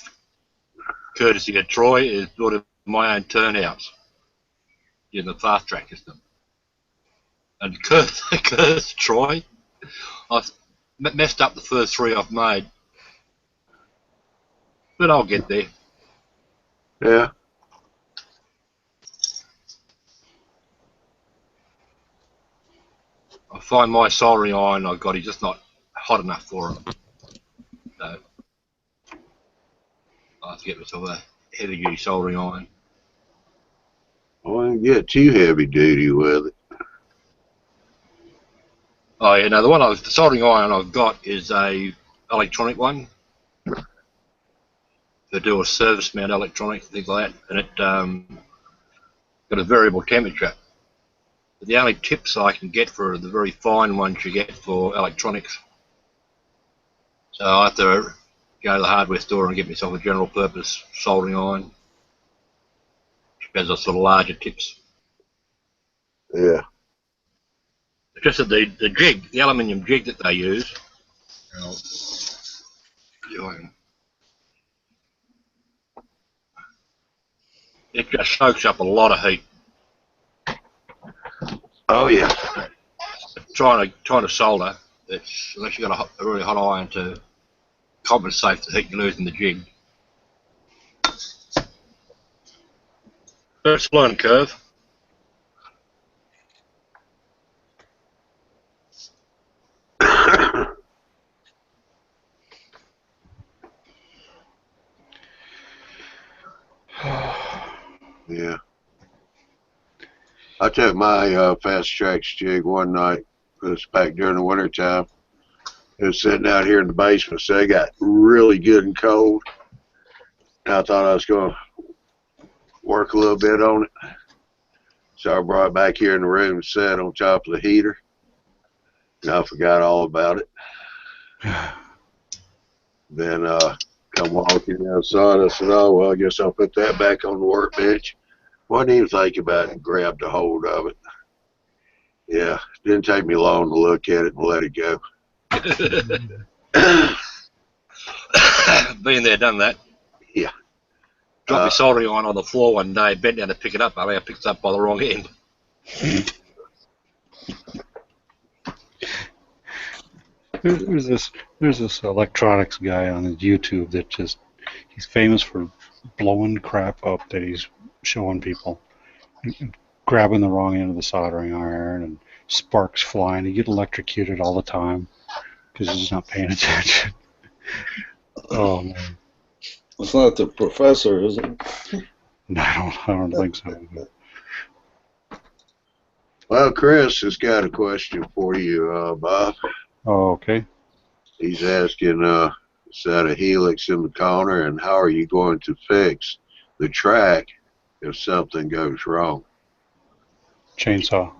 courtesy of Troy, is building my own turnouts in the fast track system. And curse Troy, I've messed up the first 3 I've made, but I'll get there. Yeah. I find my soldering iron I've got is just not hot enough for it. So I have to get myself a heavy duty soldering iron. I wouldn't get too heavy duty with it. Oh yeah, no, the soldering iron I've got is a electronic one. They do a surface mount electronic, things like that, and it got a variable temperature. But the only tips I can get for the very fine ones you get for electronics. So I have to go to the hardware store and get myself a general purpose soldering iron, which has a sort of larger tips. Yeah. It's just that the jig, the aluminium jig that they use, it just soaks up a lot of heat. Oh yeah. Trying to solder, unless you've got a really hot iron to compensate for the heat you lose in the jig. First learning curve. Yeah. I took my fast tracks jig one night. It was back during the winter time. It was sitting out here in the basement, so it got really good and cold. And I thought I was going to work a little bit on it. So I brought it back here in the room and sat on top of the heater. And I forgot all about it. Then come walking outside, I said, oh, well, I guess I'll put that back on the workbench. Wasn't even thinking about it and grabbed a hold of it. Yeah, didn't take me long to look at it and let it go. Been there, done that. Yeah. Dropped my soldering iron on the floor one day, bent down to pick it up. I picked it up by the wrong end. There's this electronics guy on YouTube that he's famous for blowing crap up that he's showing people, and grabbing the wrong end of the soldering iron and sparks flying. You get electrocuted all the time because he's just not paying attention. Oh man. It's not the professor, is it? No, I don't think so. Well, Chris has got a question for you, Bob. Oh, okay. He's asking, is that a helix in the corner, and how are you going to fix the track if something goes wrong? Chainsaw.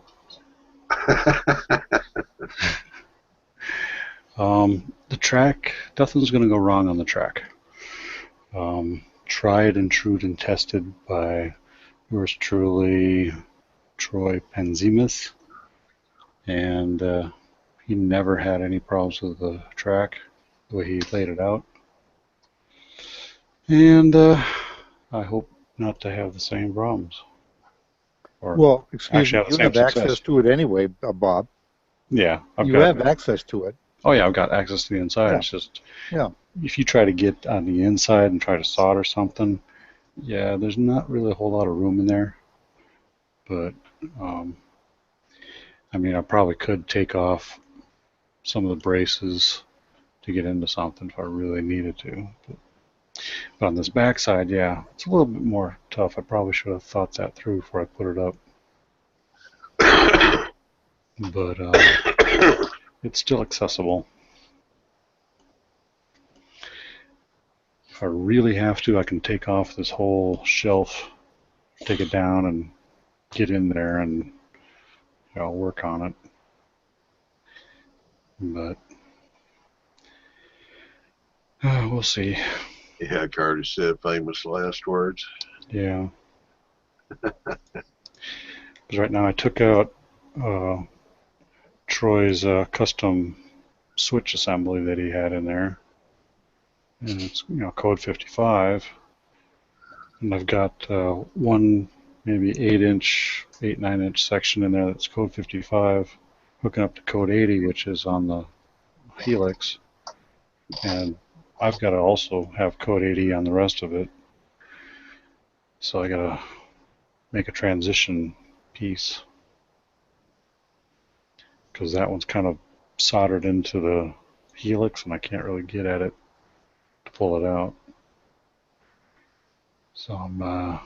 The track, nothing's going to go wrong on the track. Tried and true and tested by yours truly, Troy Penzimas, and he never had any problems with the track, the way he laid it out. And I hope not to have the same problems. Or well, excuse me, you have success. access to it anyway, Bob. Yeah, you have access to it. Oh yeah, I've got access to the inside. Yeah. It's just, yeah. If you try to get on the inside and try to solder something, yeah, there's not really a whole lot of room in there. But I mean, I probably could take off some of the braces to get into something if I really needed to. But on this backside, yeah, it's a little bit more tough. I probably should have thought that through before I put it up. But it's still accessible. If I really have to, I can take off this whole shelf, take it down, and get in there and work on it. But we'll see. Yeah, Curtis said famous last words. Yeah. Because right now I took out Troy's custom switch assembly that he had in there, and it's code 55, and I've got one maybe 9-inch section in there that's code 55 hooking up to code 80, which is on the helix, and I've got to also have code 80 on the rest of it, so I gotta make a transition piece because that one's kind of soldered into the helix and I can't really get at it to pull it out. So I'm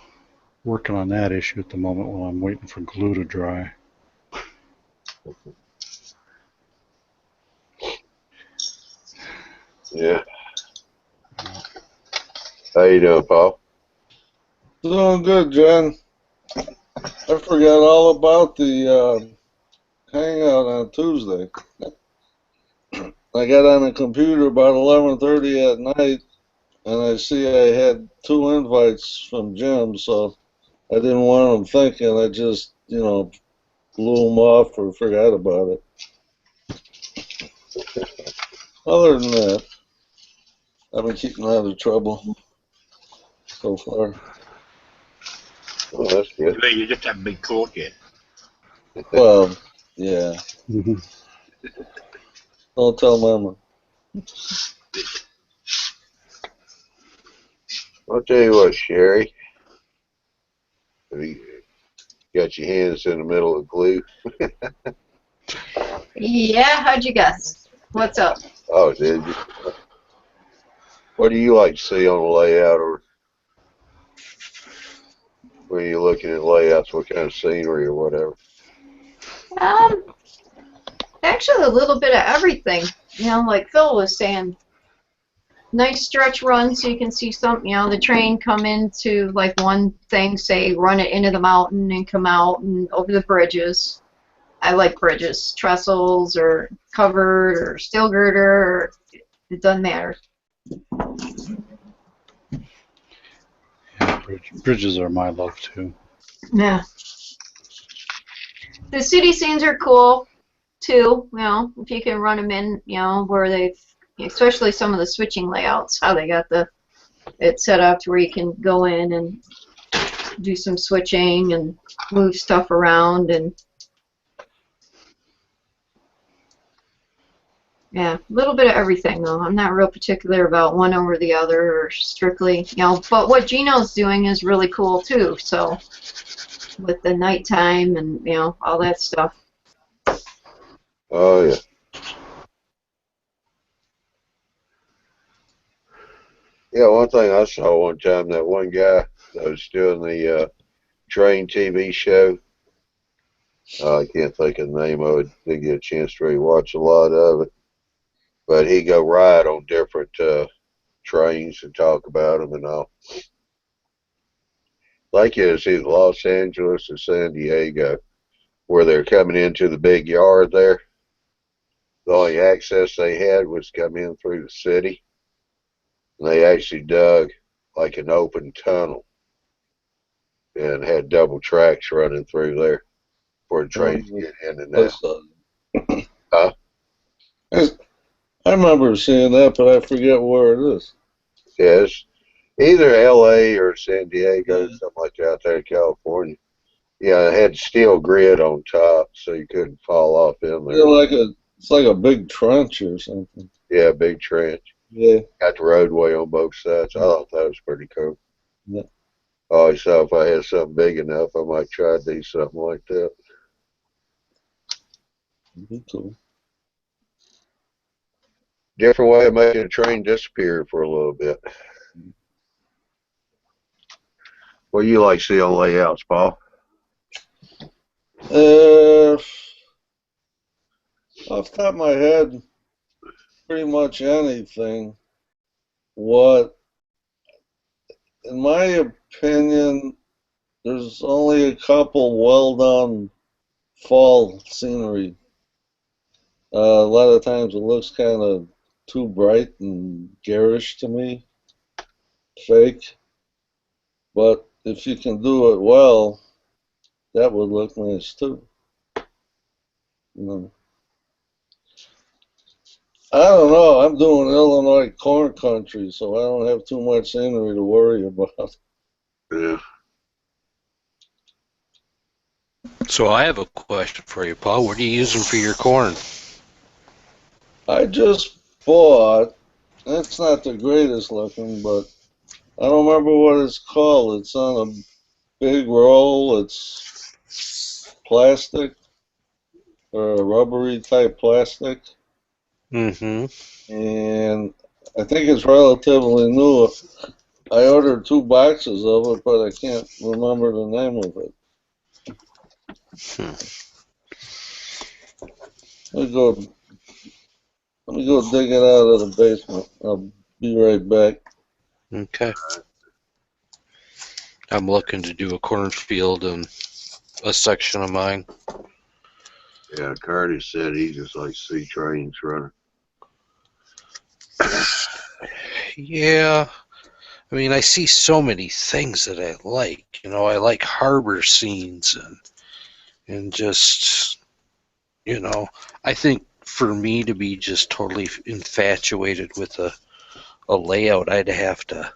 working on that issue at the moment while I'm waiting for glue to dry. Yeah. How you doing, Paul? Doing good, John. I forgot all about the Hangout on Tuesday. I got on the computer about 11:30 at night, and I see I had 2 invites from Jim, so I didn't want them thinking I just, blew them off or forgot about it. Other than that, I've been keeping out of trouble so far. Oh, that's good. You just haven't been caught yet. Well, yeah. Don't tell Mama. I'll tell you what, Sherry. Have you got your hands in the middle of glue? Yeah, how'd you guess? What's up? Oh, did you? What do you like to see on the layout, or when you're looking at layouts, what kind of scenery or whatever? Actually a little bit of everything. Like Phil was saying, nice stretch run so you can see some, the train come into like one thing, say run it into the mountain and come out and over the bridges. I like bridges, trestles or covered or steel girder, or it doesn't matter. Yeah, bridges are my love too. Yeah. The city scenes are cool too, if you can run them in, where they've, especially some of the switching layouts, how they got it set up to where you can go in and do some switching and move stuff around, and yeah, a little bit of everything though. I'm not real particular about one over the other or strictly, but what Gino's doing is really cool too, so with the nighttime and all that stuff. Oh, yeah. Yeah, one thing I saw one time, that one guy that was doing the train TV show, I can't think of the name of it, didn't get a chance to really watch a lot of it, but he go ride on different trains and talk about them and all. Like it was either Los Angeles or San Diego, where they're coming into the big yard there. The only access they had was come in through the city. And they actually dug like an open tunnel and had double tracks running through there for the trains to get in and out. Huh? I remember seeing that, but I forget where it is. Yes. Either LA or San Diego, something like that out there in California. Yeah, it had steel grid on top so you couldn't fall off in there. It's like a big trench or something. Yeah, big trench. Yeah. Got the roadway on both sides. I thought that was pretty cool. Yeah. I always thought if I had something big enough, I might try to do something like that. Be cool. Different way of making a train disappear for a little bit. What do you like to see on layouts, Paul? Off the top of my head, pretty much anything. What, in my opinion, there's only a couple well done fall scenery. A lot of times it looks kind of too bright and garish to me, fake. But if you can do it well, that would look nice too. You know. I don't know. I'm doing Illinois corn country, so I don't have too much scenery to worry about. Yeah. So I have a question for you, Paul. What are you using for your corn? I just bought, it's not the greatest looking, but I don't remember what it's called. It's on a big roll. It's plastic or a rubbery type plastic. Mm-hmm. And I think it's relatively new. I ordered 2 boxes of it, but I can't remember the name of it. Let me go dig it out of the basement. I'll be right back. Okay. I'm looking to do a cornfield in a section of mine. Yeah, Curtis said he just likes to see trains running. Yeah. I mean, I see so many things that I like. You know, I like harbor scenes and just, you know, I think for me to be just totally infatuated with a layout, I'd have to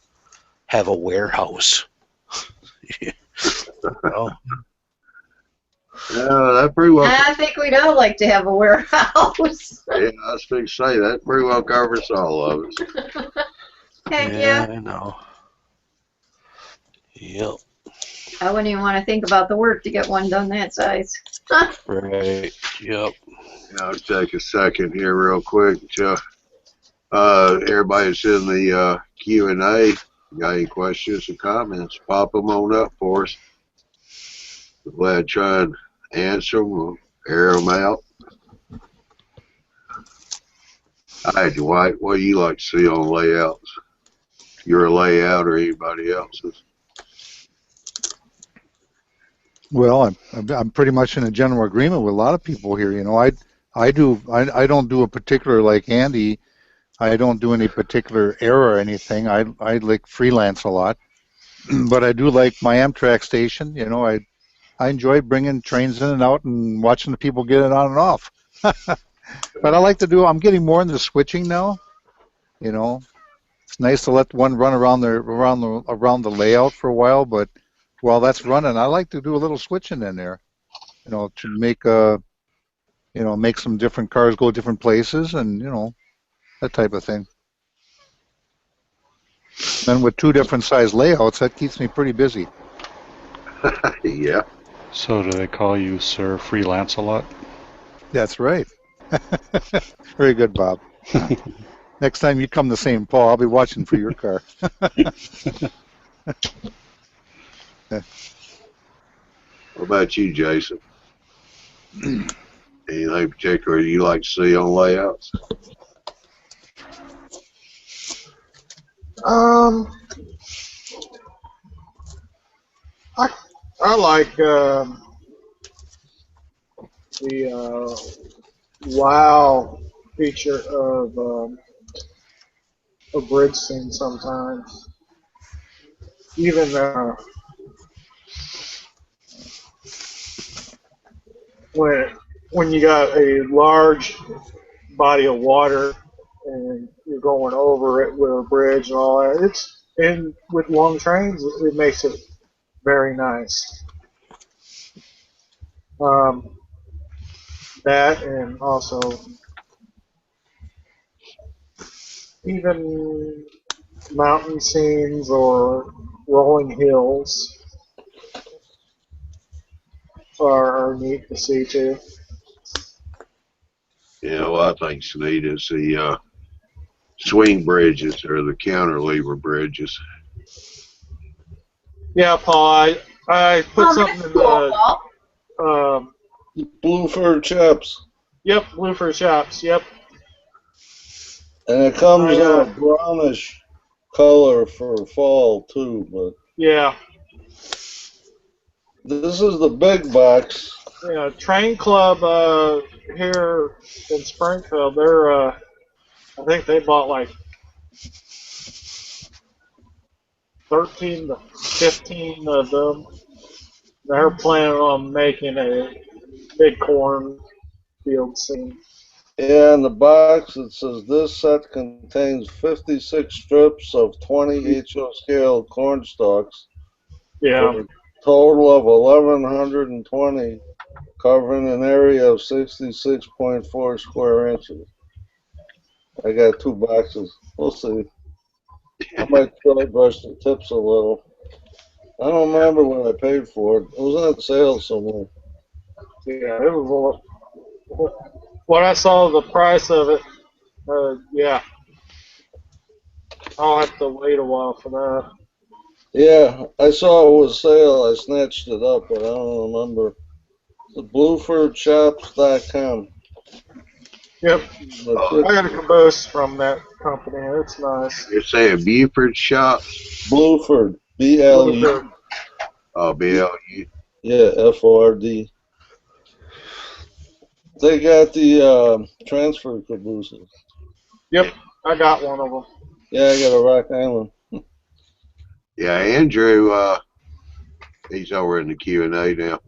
have a warehouse. You know? Yeah, that pretty well. I think we'd all like to have a warehouse. Yeah, I was going to say that pretty well covers all of us. Heck yeah. I know. Yep. I wouldn't even want to think about the work to get one done that size. Right. Yep. I'll take a second here real quick. Everybody's in the Q&A. Got any questions or comments, pop them on up for us. We're glad to try and answer them. We'll air them out. All right, Dwight, what do you like to see on layouts? Your layout or anybody else's? Well, I'm pretty much in a general agreement with a lot of people here. You know, I don't do a particular, like Andy. I don't do any particular era or anything. I like freelance a lot, but I do like my Amtrak station. You know, I enjoy bringing trains in and out and watching the people get it on and off. But I like to do. I'm getting more into switching now. You know, it's nice to let one run around the layout for a while, but while that's running, I like to do a little switching in there. You know, to make some different cars go different places, and that type of thing. And with 2 different size layouts, that keeps me pretty busy. Yeah. So do they call you Sir Freelance a lot? That's right. Very good, Bob. Next time you come to St. Paul, I'll be watching for your car. What about you, Jason? Anything particular you like to see on layouts? I like the wow feature of a bridge scene sometimes. Even when you got a large body of water and you're going over it with a bridge and all that, and with long trains, it makes it very nice. That and also even mountain scenes or rolling hills are neat to see too. Yeah, what I think's neat is the swing bridges or the counterlever bridges. Yeah, Paul, I put Oh, something that's in cool, the Paul. Blue fur chaps. Yep, blue fur shops. Yep. And it comes in a brownish color for fall too, but Yeah. this is the big box. Yeah, Train Club here in Springfield, I think they bought like 13 to 15 of them. They're planning on making a big corn field scene. Yeah, in the box it says this set contains 56 strips of 20 HO scale corn stalks Yeah. for a total of 1,120, covering an area of 66.4 square inches. I got 2 boxes. We'll see. I might try to brush the tips a little. I don't remember what I paid for it. It was on sale somewhere. Yeah, it was when I saw the price of it, yeah, I'll have to wait a while for that. Yeah, I saw it was sale. I snatched it up, but I don't remember. The BluefordShops.com. Yep, That's Oh, I got a caboose from that company. It's nice. you're saying Buford Shops? Bluford. B-L-U. Oh, BLU. Yeah, F-O-R-D. They got the transfer cabooses. Yep, I got one of them. Yeah, I got a Rock Island. Yeah, Andrew, he's over in the Q&A now.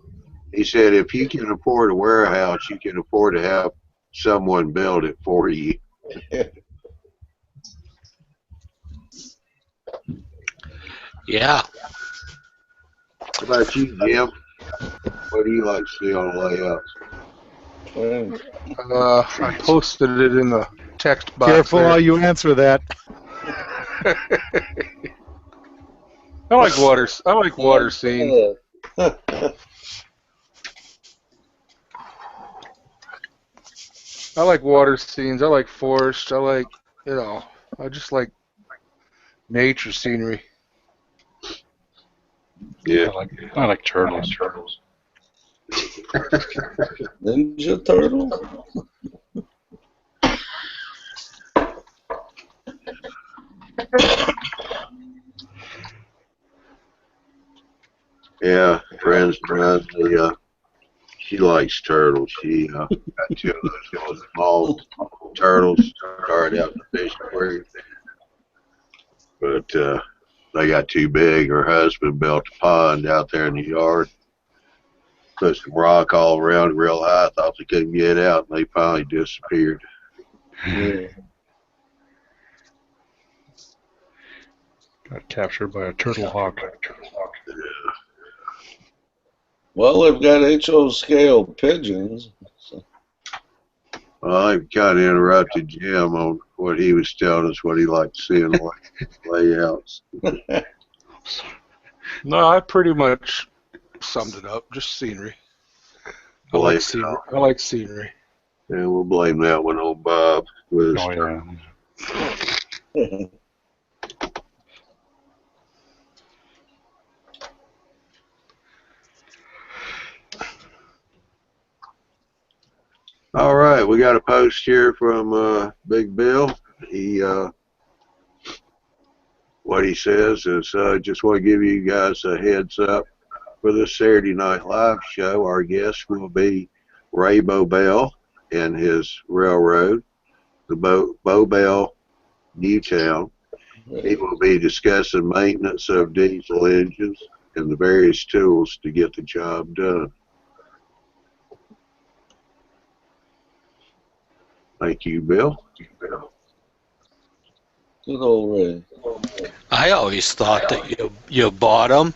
He said if you can afford a warehouse, you can afford to have someone build it for you. Yeah. How about you, Jim? What do you like to see on layouts? I posted it in the text box. Careful there. how you answer that. I like water. I like water scenes. I like water scenes. I like forest. I like, I just like nature scenery. Yeah. I like turtles. Ninja Turtle? Yeah, friends of mine, she likes turtles. She got 2 of those little small turtles started out in the fish aquarium, but they got too big. Her husband built a pond out there in the yard, put some rock all around it real high. Thought they couldn't get out, and they finally disappeared. Yeah. Got captured by a turtle hawk. Well, they've got HO scale pigeons. So. Well, I kind of interrupted Jim on what he was telling us, what he liked to see in the layouts. No, I pretty much summed it up. Just scenery. I like scenery. I like scenery. Yeah, we'll blame that one on Bob with his Oh, yeah. All right, we got a post here from Big Bill. He what he says is just want to give you guys a heads up for this Saturday Night Live show. Our guest will be Ray Bobell and his railroad, the Bobell Newtown. He will be discussing maintenance of diesel engines and the various tools to get the job done. Thank you, Bill. Good old Ray. I always thought that you bought them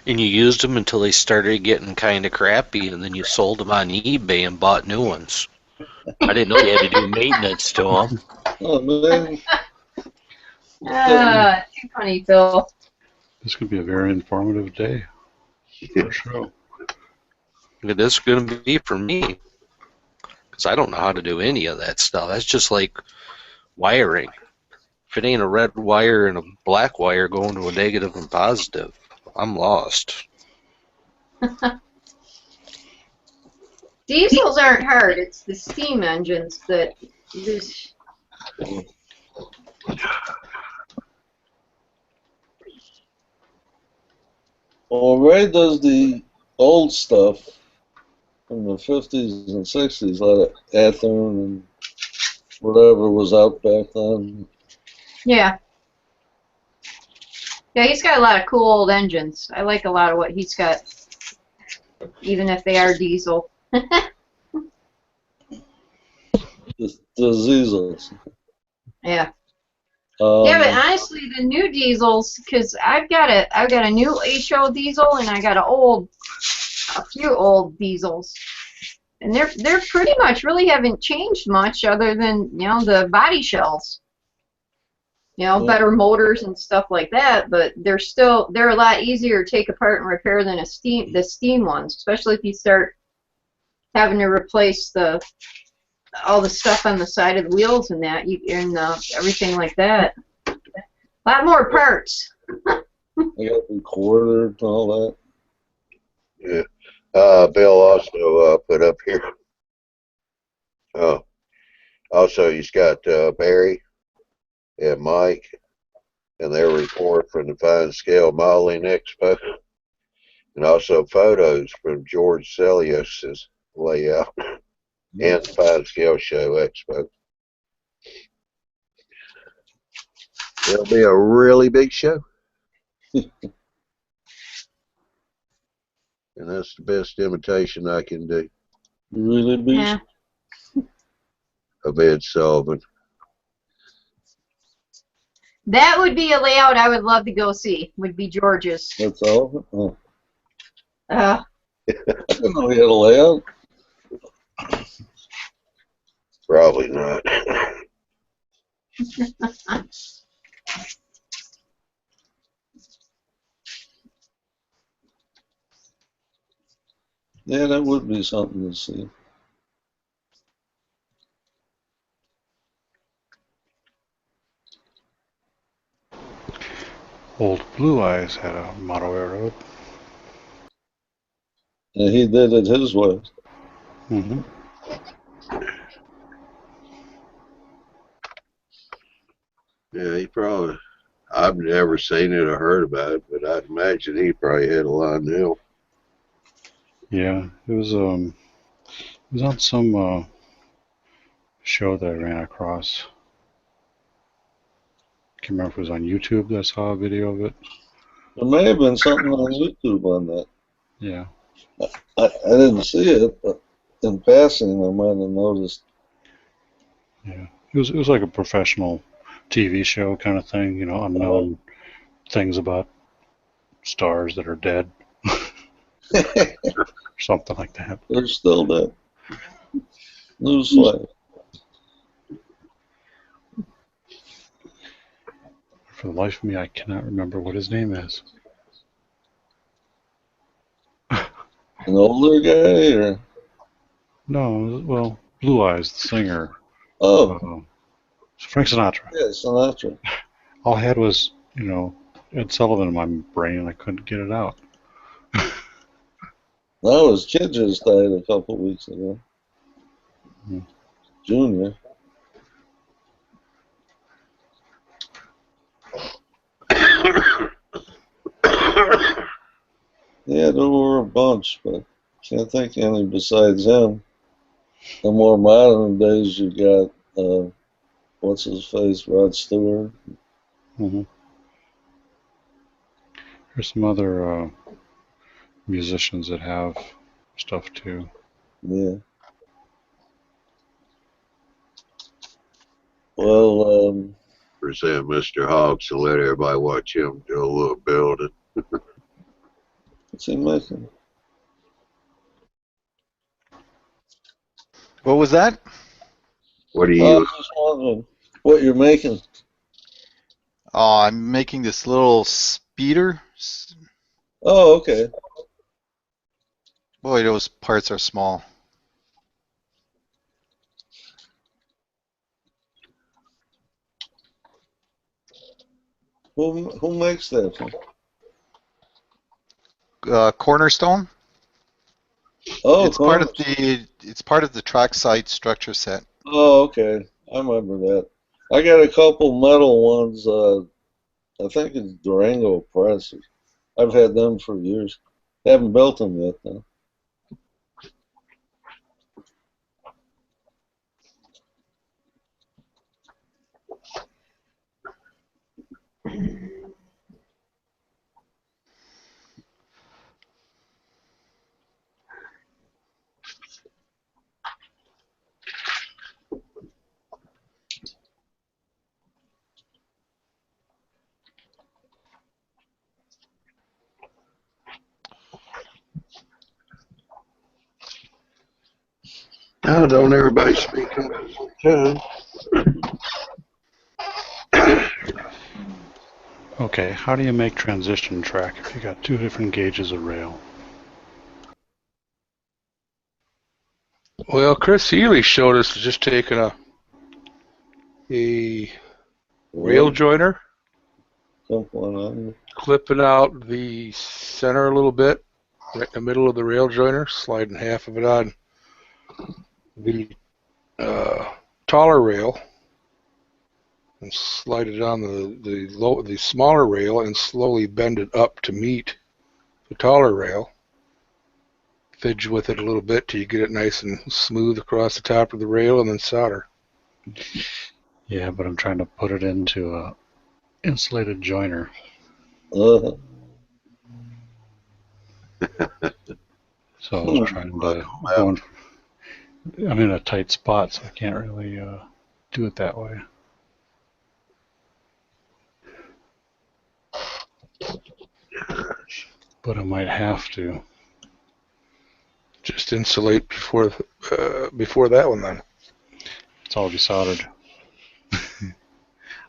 and you used them until they started getting kind of crappy, and then you sold them on eBay and bought new ones. I didn't know you had to do maintenance to them. Oh, man. Too funny, Phil. This could be a very informative day for sure. It is going to be for me, because I don't know how to do any of that stuff. That's just like wiring. If it ain't a red wire and a black wire going to a negative and positive, I'm lost. Diesels aren't hard. It's the steam engines that just. Well, Ray does the old stuff from the 50s and 60s, a lot of Athearn and whatever was out back then. Yeah. Yeah, he's got a lot of cool old engines. I like a lot of what he's got, even if they are diesel. The diesels. Yeah. Yeah, but Um, honestly, the new diesels, because I've got a new HO diesel and I got a few old diesels, and they're pretty much really haven't changed much other than the body shells, yeah. better motors and stuff like that. But they're a lot easier to take apart and repair than the steam ones, especially if you start having to replace all the stuff on the side of the wheels and that and everything like that. A lot more parts. I got recorder and all Yeah. Bill also put up here. Oh, also he's got Barry and Mike and their report from the Fine Scale Modeling Expo, and also photos from George Celios's layout and the Fine Scale Show Expo. It'll be a really big show. And that's the best imitation I can do that. Really big. Yeah. of Ed Sullivan. That would be a layout I would love to go see. Would be George's. That's all. Oh. Uh, I didn't know he had a layout. Probably not. Yeah, that would be something to see. Old Blue Eyes had a model railroad. And he did it his way. Mm-hmm. Yeah, he probably. I've never seen it or heard about it, but I'd imagine he probably had a Lionel. Yeah, it was on some show that I ran across. Can't remember if it was on YouTube that I saw a video of it. There may have been something on YouTube on that. Yeah. I didn't see it, but in passing, I might have noticed. Yeah. It was like a professional TV show kind of thing, you know, unknown things about stars that are dead. Something like that. They're still dead. Newsflash. For the life of me, I cannot remember what his name is. An older guy, or? No, well, Blue Eyes, the singer. Oh, Frank Sinatra. yeah, Sinatra. All I had was, you know, Ed Sullivan in my brain, and I couldn't get it out. Now his kid just died a couple weeks ago. Hmm. Junior. Yeah, there were a bunch, but can't think of any besides him. The more modern days, you got what's his face, Rod Stewart. Mm-hmm. There's some other musicians that have stuff too. Yeah. Well, Present Mr. Hawks to let everybody watch him do a little building. what's he making? What was that? What do Oh, you? I'm just wondering what you're making. Oh, I'm making this little speeder. Oh, okay. Boy, those parts are small. Who makes that? Cornerstone. Oh, It's part of the trackside structure set. Oh, okay. I remember that. I got a couple metal ones. I think it's Durango Press. I've had them for years. Haven't built them yet, though. Now, don't everybody speak up at the same time. Okay, how do you make transition track if you got two different gauges of rail? Well, Chris Healy showed us just taking a rail joiner, clipping out the center a little bit, right in the middle of the rail joiner, sliding half of it on the taller rail, and slide it on the smaller rail, and slowly bend it up to meet the taller rail. Fidge with it a little bit till you get it nice and smooth across the top of the rail, and then solder. Yeah, but I'm trying to put it into a insulated joiner. Uh-huh. So I was trying to go in, I'm in a tight spot, so I can't really do it that way. But I might have to. Just insulate before that one then. It's already soldered.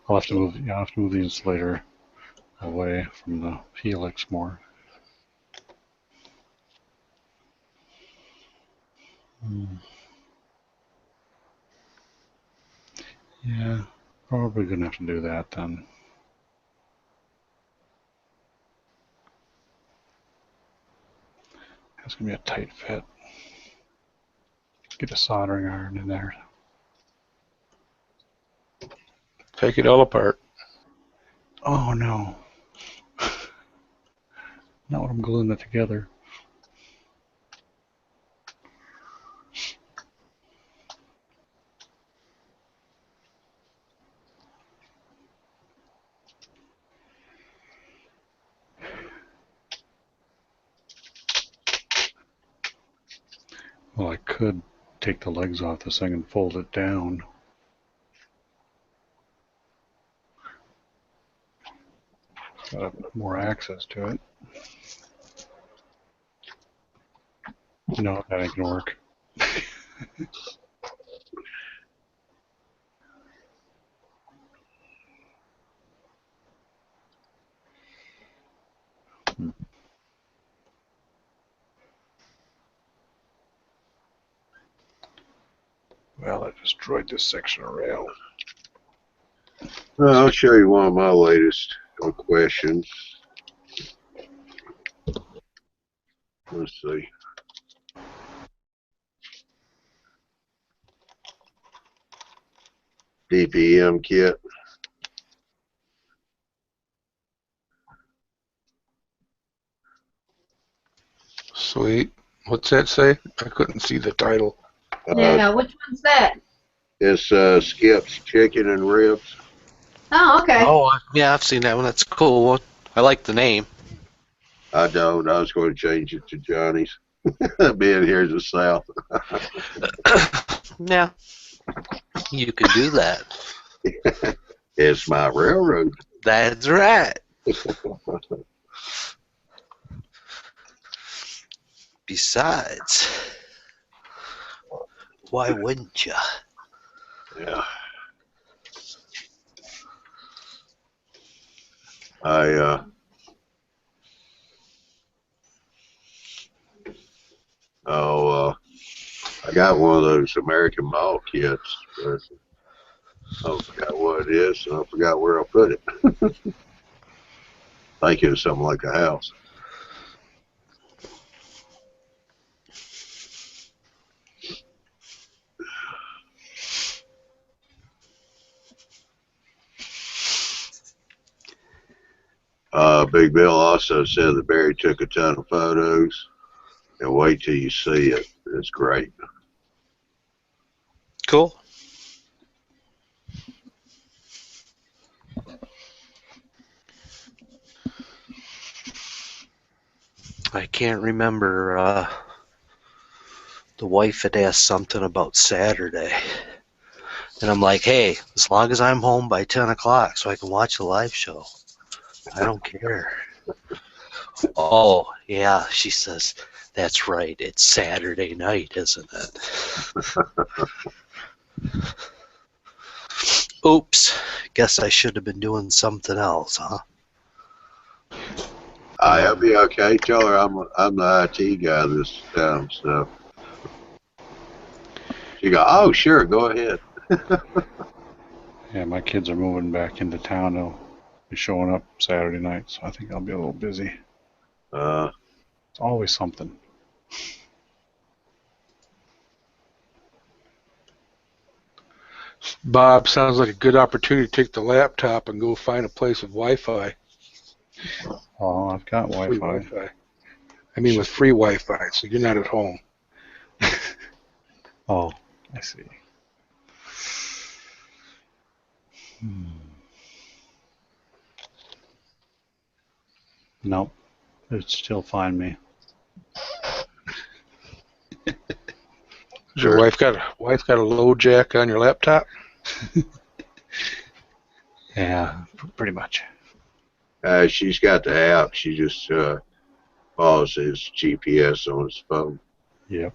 I'll have to move the insulator away from the helix more. Yeah, probably gonna have to do that then. That's gonna be a tight fit. Get a soldering iron in there. Take it all apart. Oh no. Not when I'm gluing that together. Well, I could take the legs off this thing and fold it down. Got more access to it. No, that ain't gonna work. Well, I destroyed this section of rail. Well, I'll show you one of my latest questions. Let's see. DPM kit. Sweet. What's that say? I couldn't see the title. Yeah, which one's that? It's Skip's Chicken and Ribs. Oh, okay. Oh, yeah, I've seen that one. That's cool. I like the name. I don't. I was going to change it to Johnny's. Being here in the South. Yeah, you can do that. It's my railroad. That's right. Besides, why wouldn't you? Yeah. I got one of those American Mall kits, but I forgot what it is, and I forgot where I put it. I think it was something like a house. Big Bill also said that Barry took a ton of photos, and wait till you see it. It's great. Cool. I can't remember. The wife had asked something about Saturday. And I'm like, hey, as long as I'm home by 10 o'clock so I can watch the live show, I don't care. Oh, yeah, she says, That's right. It's Saturday night, isn't it? Oops. Guess I should have been doing something else, huh? I'll be okay. Tell her I'm the IT guy this time. So she go, oh sure, go ahead. Yeah, my kids are moving back into town. They'll be showing up Saturday night, so I think I'll be a little busy. It's always something. Bob, sounds like a good opportunity to take the laptop and go find a place with Wi-Fi. Oh, I've got Free Wi-Fi. Wi-Fi. I mean, with free Wi-Fi, so you're not at home. Oh, I see. Nope, it'd still find me. Does your wife got a low jack on your laptop? Yeah, pretty much. She's got the app. She just follows his GPS on his phone. Yep.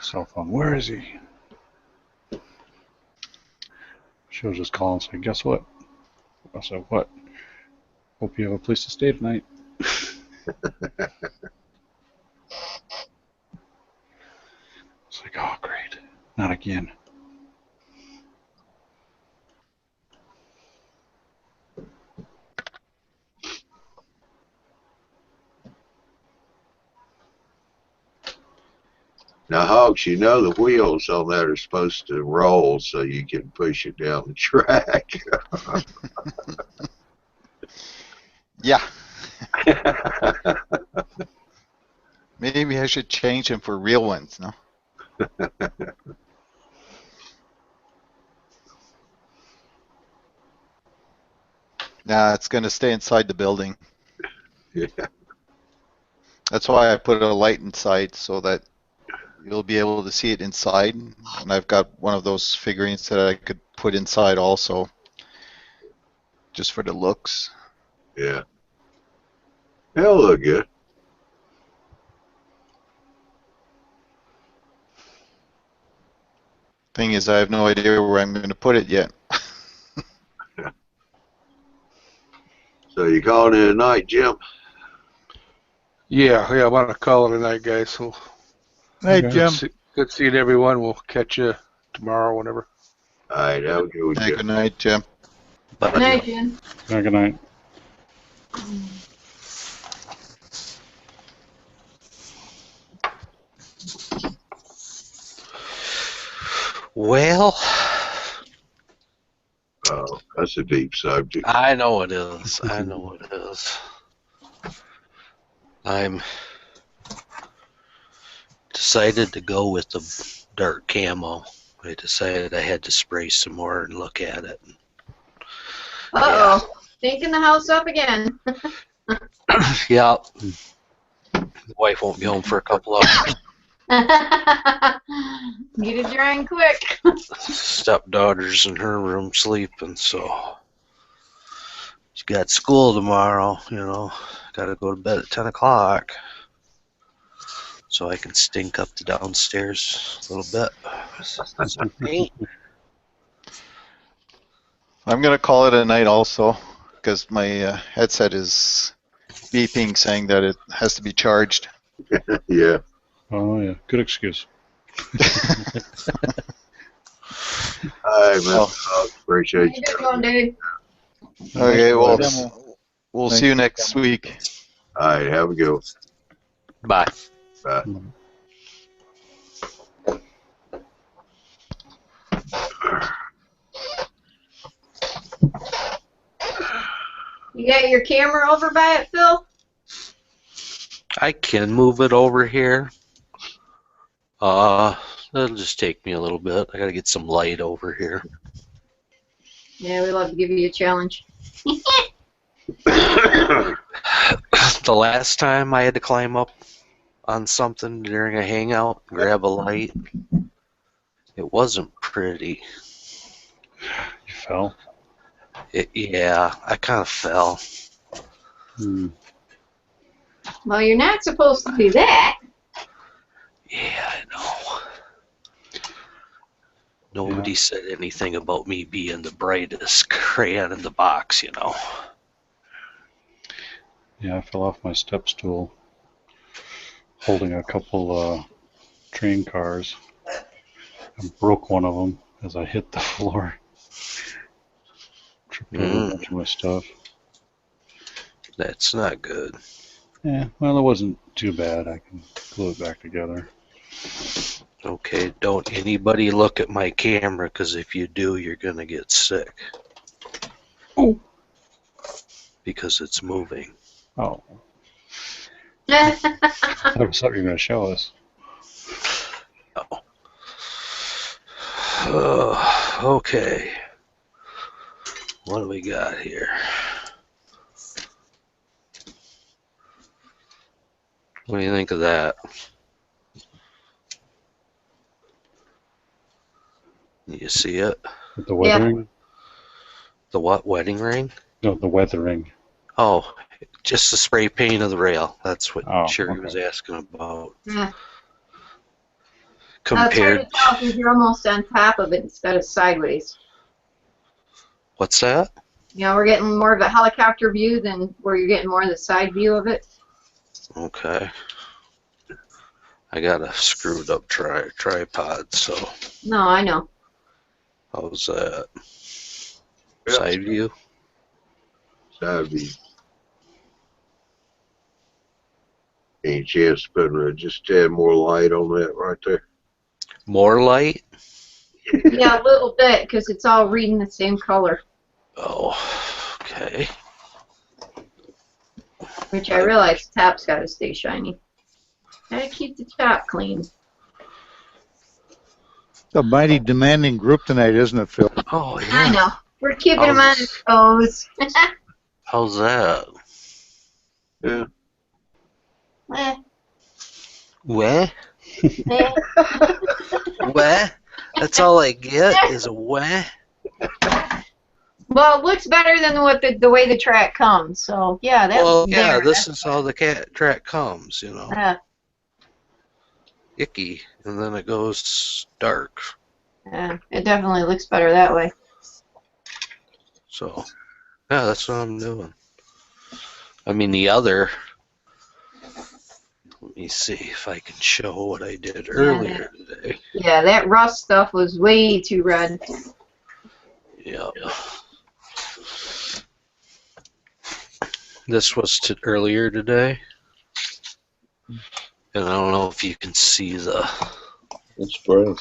Cell phone. Where is he? She'll just call and say, guess what? I said, what? Hope you have a place to stay tonight. It's like, oh, great. Not again. Now, Hogs, you know the wheels on that are supposed to roll so you can push it down the track. Yeah. Maybe I should change them for real ones, no? Nah, it's going to stay inside the building. Yeah. That's why I put a light inside so that you'll be able to see it inside. And I've got one of those figurines that I could put inside also, just for the looks. Yeah. They'll look good. Thing is, I have no idea where I'm going to put it yet. So you calling it a night, Jim? Yeah, I want to call it a night, guys. So Hey, Okay. Jim. good seeing everyone. We'll catch you tomorrow, whenever. All right, have a good Hey, weekend. good night, Jim. But Good night, Jen. Yeah, good night. well, Oh, that's a deep subject. I know it is. I know it is. I'm decided to go with the dark camo. I decided I had to spray some more and look at it. Uh-oh. Stinking the house up again. Yeah. The wife won't be home for a couple hours. Get it drying quick. Stepdaughter's in her room sleeping, so she's got school tomorrow, you know. Gotta go to bed at 10 o'clock. So I can stink up the downstairs a little bit. Some paint. I'm going to call it a night also, because my headset is beeping saying that it has to be charged. Yeah. Oh, yeah. Good excuse. All right, man. Oh. Appreciate you. Good one, Dave. Okay, well, Demo. we'll Thanks. see you next week. All right, have a good one. Bye. Bye. You got your camera over by it, Phil? I can move it over here. It'll just take me a little bit. I gotta get some light over here. Yeah, we love to give you a challenge. The last time I had to climb up on something during a hangout, grab a light, it wasn't pretty. You fell? Yeah, I kind of fell. Hmm. Well, you're not supposed to do that. Yeah, I know. Nobody said anything about me being the brightest crayon in the box, you know. Yeah, I fell off my step stool holding a couple train cars. I broke one of them as I hit the floor. Tripped over a bunch of my stuff. That's not good. Yeah, well, it wasn't too bad. I can glue it back together. Okay, don't anybody look at my camera, because if you do, you're going to get sick. Oh. Because it's moving. Oh. I thought you were going to show us. Oh. Okay. What do we got here? What do you think of that? You see it? With the weathering? Yeah. The what? Wedding ring? No, the weathering. Oh, just the spray paint of the rail. That's what Sherry okay. was asking about. Yeah. Compared. It's hard to tell because you're almost on top of it instead of sideways. What's that? You know, we're getting more of a helicopter view than where you're getting more of the side view of it. Okay. I got a screwed up tripod, so. No, I know. How's that? Side view? Side view. Any chance to put just add more light on that right there? More light? Yeah, a little bit because it's all reading the same color. Oh, okay. Which I realize the top's got to stay shiny. Gotta keep the top clean. It's a mighty demanding group tonight, isn't it, Phil? Oh, yeah. I know. We're keeping them on his toes. How's that? Yeah. Eh. Where? Eh. Where? That's all I get is a where? Well, it looks better than what the way the track comes. So yeah, that's Well, yeah, there. this is how the track comes, you know. Yeah. Icky, and then it goes dark. Yeah, it definitely looks better that way. So, yeah, that's what I'm doing. I mean, the other. Let me see if I can show what I did earlier today. Yeah, that rust stuff was way too red. Yeah. This was earlier today. And I don't know if you can see the. It's bright.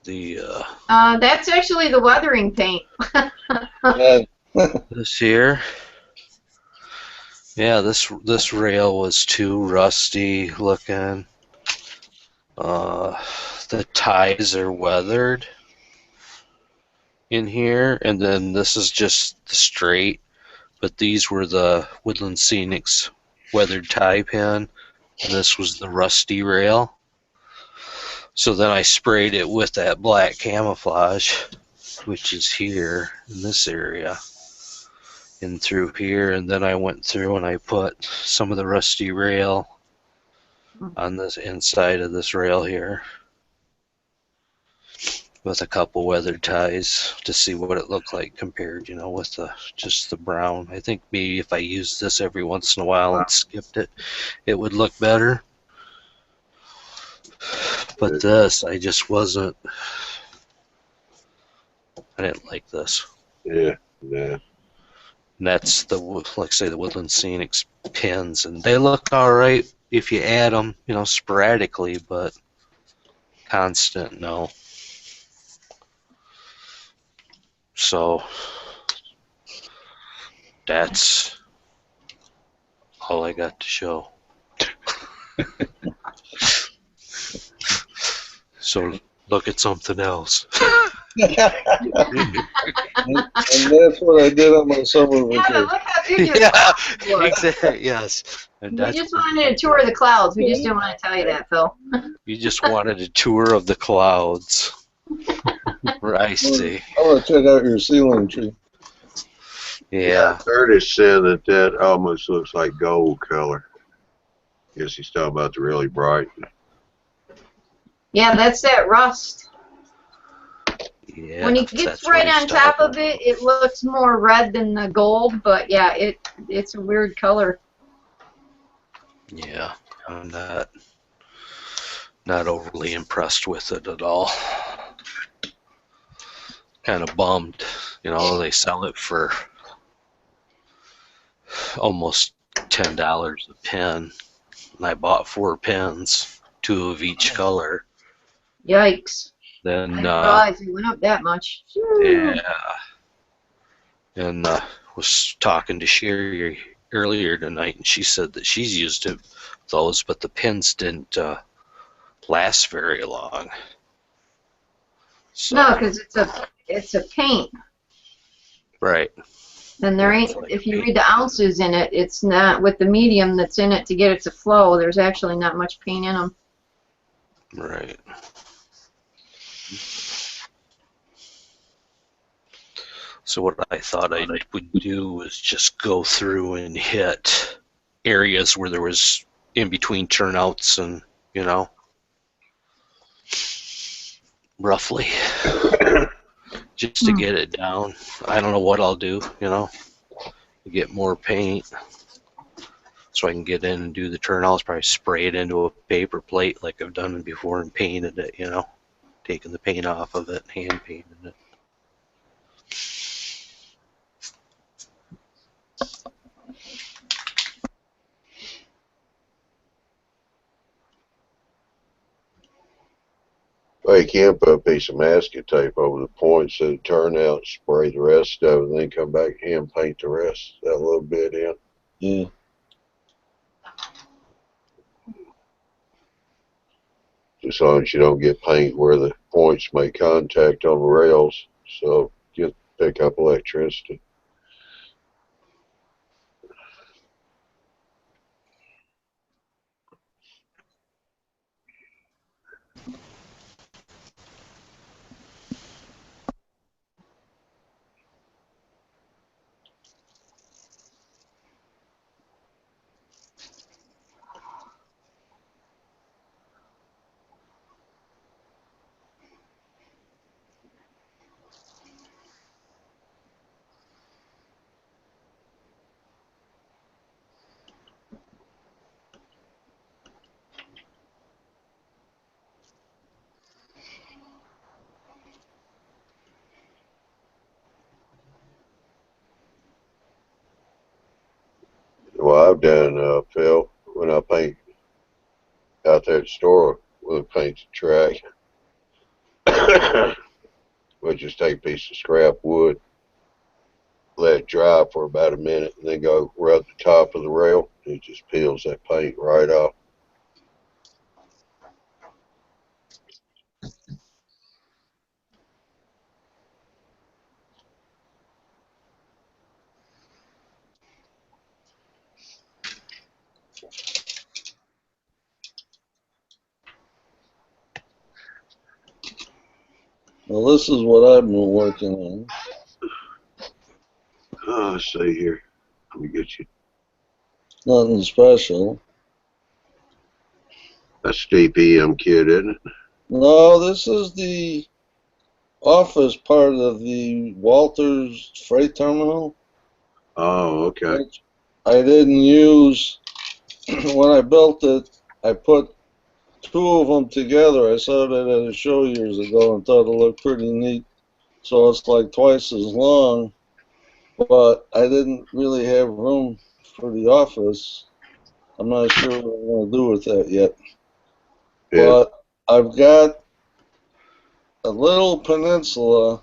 That's actually the weathering paint. This here. Yeah, this rail was too rusty looking. The ties are weathered in here, and then this is just the straight. But these were the Woodland Scenics weathered tie pin, and this was the rusty rail. So then I sprayed it with that black camouflage, which is here in this area, and through here, and then I went through and I put some of the rusty rail on this inside of this rail here with a couple weathered ties to see what it looked like compared, you know, with just the brown. I think maybe if I used this every once in a while and skipped it, it would look better. But this, I just wasn't. I didn't like this. Yeah, yeah. And that's the, like I say, the Woodland Scenics pins, and they look all right if you add them, you know, sporadically, but constant, no. So that's all I got to show. So look at something else. And that's what I did on my summer Yeah, vacation. look how big your Yeah, clouds were. exactly. Yes. And We just wanted a tour of the clouds. We just didn't want to tell you that, Phil. you just wanted a tour of the clouds. I see. I want to check out your ceiling tree. Yeah. Curtis said that almost looks like gold color. Guess he's talking about the really bright. Yeah, that's that rust. Yeah, When he gets that's what right he's on top talking of it, it looks more red than the gold, but yeah, it's a weird color. Yeah, I'm not overly impressed with it at all. Kind of bummed. You know, they sell it for almost $10 a pin, and I bought 4 pins, 2 of each color. Yikes. I Then, didn't realize it went up that much. yeah, and was talking to Sherry earlier tonight, and she said that she's used those, but the pins didn't last very long. So, No, because it's a paint, right. and there Yeah, ain't. it's like If you paint. read the ounces in it, it's not with the medium that's in it to get it to flow. There's actually not much paint in them. Right. So what I thought I would do was just go through and hit areas where there was in between turnouts and, you know, roughly, just to get it down. I don't know what I'll do, you know, to get more paint so I can get in and do the turnouts. Probably spray it into a paper plate like I've done before and painted it, you know, taking the paint off of it, hand painted it. Well, you can put a piece of masking tape over the points of the turnout, spray the rest of it, and then come back and hand paint the rest that little bit in. Yeah. As long as you don't get paint where the points make contact on the rails, so you pick up electricity. Well, I've done, Phil, when I paint out there at the store, we'll paint the track. We'll just take a piece of scrap wood, let it dry for about a minute, and then go rub the top of the rail. It just peels that paint right off. Well, this is what I've been working on. Oh, let's see here. Let me get you. Nothing special. That's Steep EM kit, isn't it? No, this is the office part of the Walters Freight Terminal, Oh, okay. which I didn't use. When I built it, I put 2 of them together. I saw that at a show years ago and thought it looked pretty neat. So it's like twice as long, but I didn't really have room for the office. I'm not sure what I'm going to do with that yet. Yeah. But I've got a little peninsula.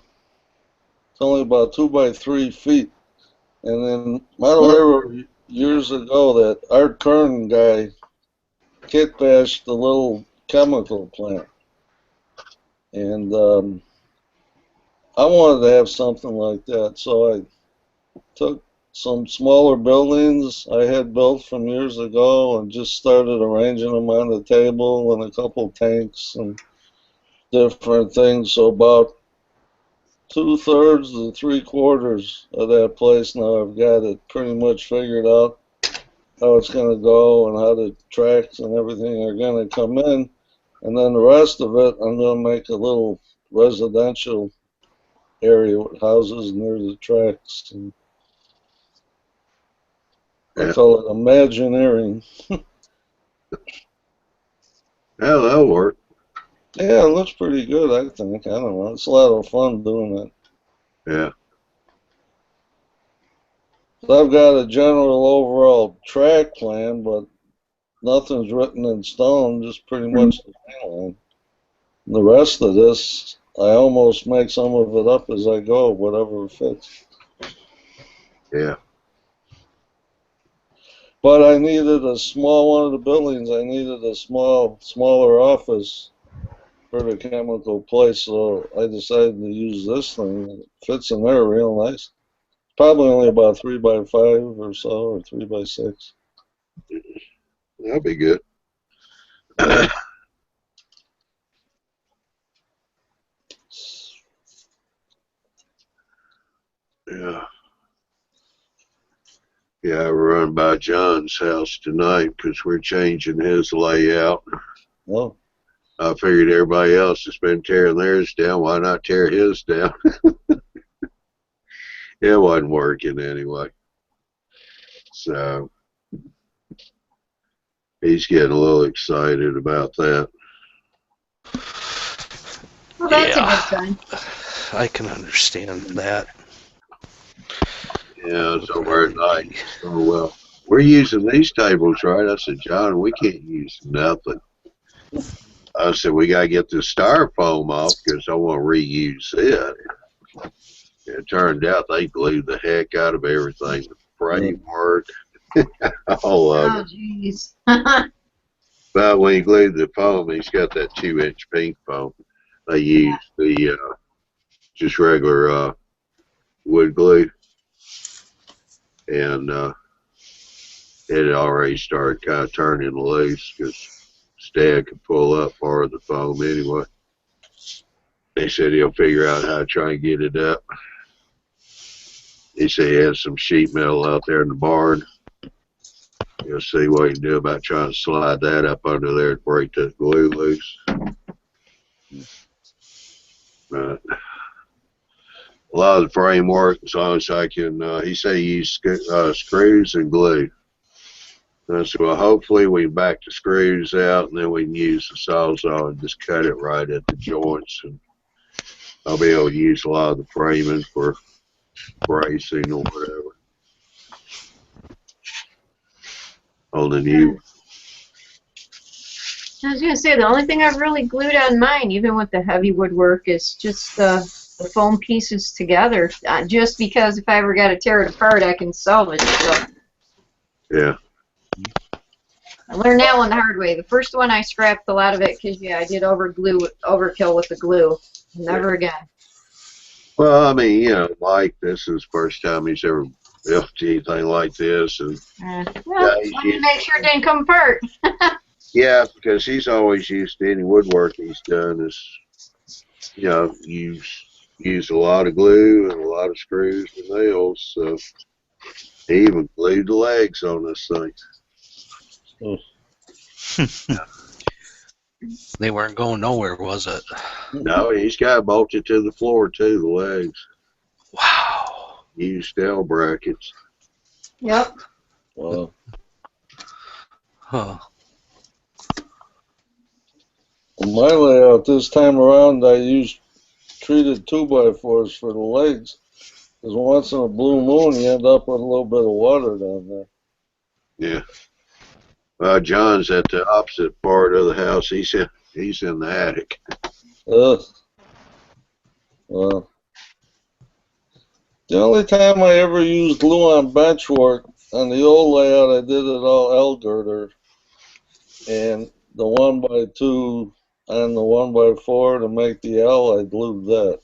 It's only about 2 by 3 feet. And then Mount River years ago, that Art Kern guy kit bashed the little chemical plant. And I wanted to have something like that. So I took some smaller buildings I had built from years ago and just started arranging them on the table and a couple tanks and different things. So about 2/3 to 3/4 of that place now I've got it pretty much figured out. how it's going to go and how the tracks and everything are going to come in. And then the rest of it, I'm going to make a little residential area with houses near the tracks. And I call it Imagineering. Yeah, that'll work. Yeah, it looks pretty good, I think. I don't know. It's a lot of fun doing it. Yeah. So I've got a general overall track plan, but nothing's written in stone, just pretty much the plan. The rest of this, I almost make some of it up as I go, whatever fits. Yeah. But I needed a small one of the buildings. I needed a smaller office for the chemical place, so I decided to use this thing. It fits in there real nice. Probably only about 3x5 or so, or 3x6. That'll be good. Yeah. Yeah, I run by John's house tonight because we're changing his layout. Oh. I figured everybody else has been tearing theirs down. Why not tear his down? It wasn't working anyway. So he's getting a little excited about that. Well, that's a good sign. I can understand that. Yeah, it's over at night. Oh, well, we're using these tables, right? I said, John, we can't use nothing. I said, we got to get the styrofoam off because I want to reuse it. It turned out they glued the heck out of everything. The framework, all of it. Oh, jeez. But when he glued the foam, he's got that 2-inch pink foam. They used the just regular wood glue. And it had already started kind of turning loose because Dad could pull up part of the foam anyway. He said he'll figure out how to try and get it up. He said he has some sheet metal out there in the barn. He'll see what he can do about trying to slide that up under there to break that glue loose. But a lot of the framework, as long as I can, he said he used screws and glue. And I said, well, hopefully we can back the screws out and then we can use the sawzall and just cut it right at the joints. And I'll be able to use a lot of the framing for bracing or whatever on the new. I was going to say, the only thing I've really glued on mine, even with the heavy woodwork, is just the foam pieces together. Just because if I ever got to tear it apart, I can salvage it. So. Yeah. I learned that one the hard way. The first one I scrapped a lot of it because, yeah, I did overkill with the glue. Never again. Well, I mean, you know, Mike, this is the first time he's ever built anything like this. And well, wanted to make sure it didn't come apart. Yeah, because he's always used to any woodwork he's done is, you know, use a lot of glue and a lot of screws and nails. So he even glued the legs on this thing. They weren't going nowhere, was it? No, he's got it bolted to the floor too, the legs. Wow. Used L brackets. Yep. Wow. Huh. In my layout this time around, I used treated 2x4s for the legs. Because once in a blue moon, you end up with a little bit of water down there. Yeah. Well, John's at the opposite part of the house. He's in the attic. Well, the only time I ever used glue on benchwork, on the old layout, I did it all L girder. And the 1x2 and the 1x4 to make the L, I glued that.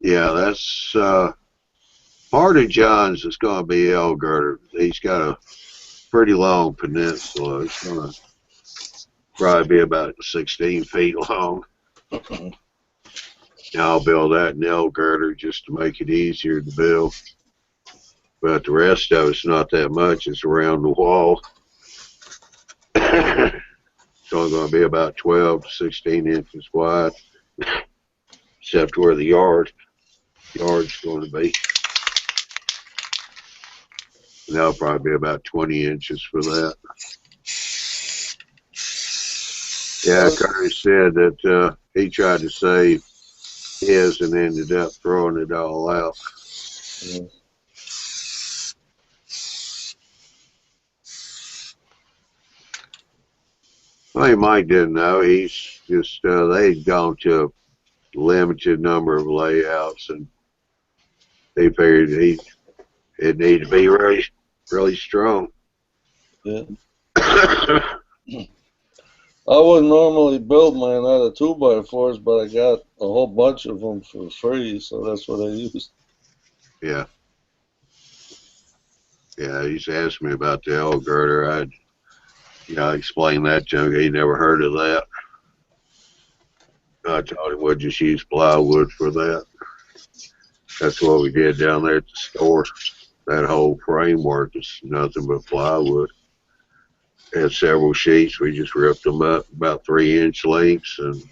Yeah, that's part of John's is going to be L girder. He's got a pretty long peninsula. It's going to probably be about 16 feet long. And I'll build that in L girder just to make it easier to build. but the rest of it's not that much. It's around the wall. It's only going to be about 12 to 16 inches wide, except where the yard's going to be. And that'll probably be about 20 inches for that. Yeah, Curtis said that he tried to save his and ended up throwing it all out. Yeah. Well, Mike didn't know. He's just, they'd gone to a limited number of layouts, and he figured it needed to be really, really strong. Yeah. I wouldn't normally build mine out of 2x4s, but I got a whole bunch of them for free, so that's what I used. Yeah. Yeah, he's asked me about the L girder. I explained that to him. He never heard of that. I told him we'll just use plywood for that. That's what we did down there at the store. That whole framework is nothing but plywood. Had several sheets. We just ripped them up about 3-inch lengths and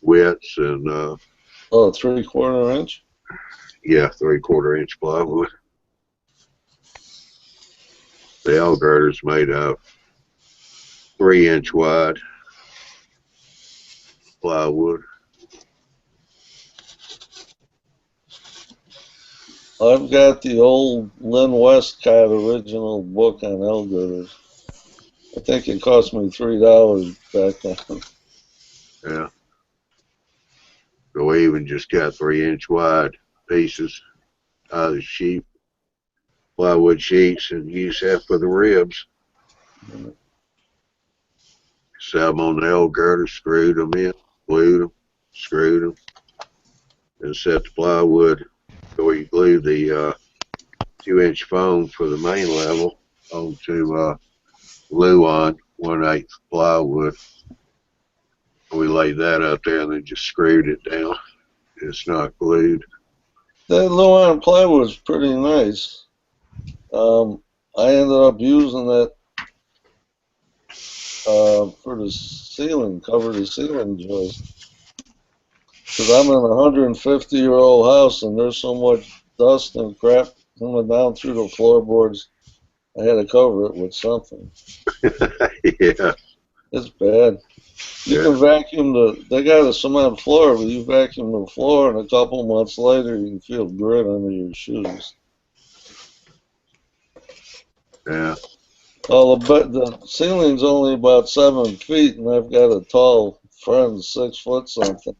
widths, and 3/4 inch. yeah, 3/4 inch plywood. The L girder's made of 3-inch wide plywood. I've got the old Lynn Westcott original book on L girders. I think it cost me $3 back then. Yeah. So we even just got 3-inch wide pieces out of the sheet, plywood sheets, and use that for the ribs. Set them on the L girder, screwed them in, glued them, screwed them, and set the plywood. So we glued the 2-inch foam for the main level onto Luan 1/8 plywood. We laid that up there and then just screwed it down. It's not glued. That Luan plywood's pretty nice. I ended up using that for the ceiling, cover the ceiling joist. Because I'm in a 150-year-old house and there's so much dust and crap coming down through the floorboards. I had to cover it with something. Yeah. It's bad. You can vacuum they got a cement floor, but you vacuum the floor and a couple months later you can feel grit under your shoes. Yeah. Well, the ceiling's only about 7 feet, and I've got a tall friend, 6 foot something.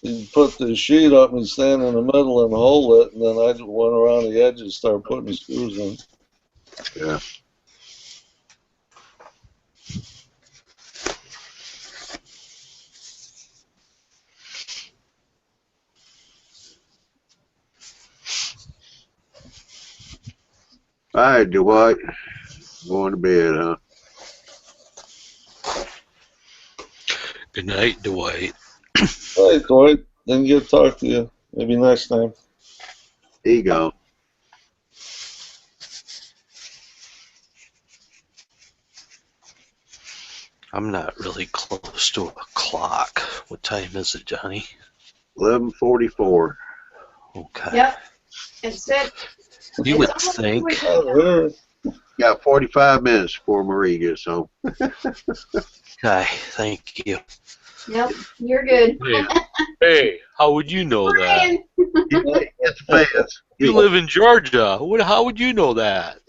You put the sheet up and you stand in the middle and hold it, and then I just went around the edges and start putting screws in. Yeah. All right, Dwight. Going to bed, huh? Good night, Dwight. Hey, Dwight. Didn't get to talk to you. Maybe next time. He gone. I'm not really close to a clock. What time is it, Johnny? 11:44. Okay. Yep. It's it. You would think. Got 45 minutes before Marie gets home. Okay, thank you. Yep, you're good. Hey, how would you know that? It's fast. You live in Georgia. How would you know that?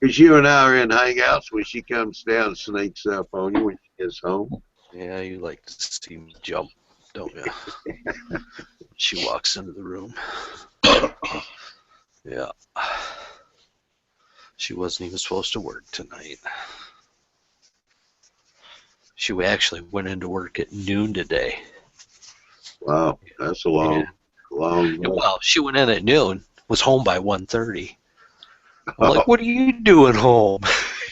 Because you and I are in Hangouts when she comes down and sneaks up on you when she gets home. Yeah, you like to see me jump, don't you? She walks into the room. Yeah. She wasn't even supposed to work tonight. She actually went into work at noon today. Wow, that's a long. Well, she went in at noon, was home by 1:30. I'm like, what are you doing home?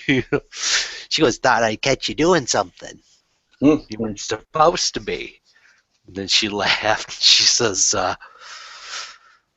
She goes, thought I'd catch you doing something. You were supposed to be. And then she laughed. She says,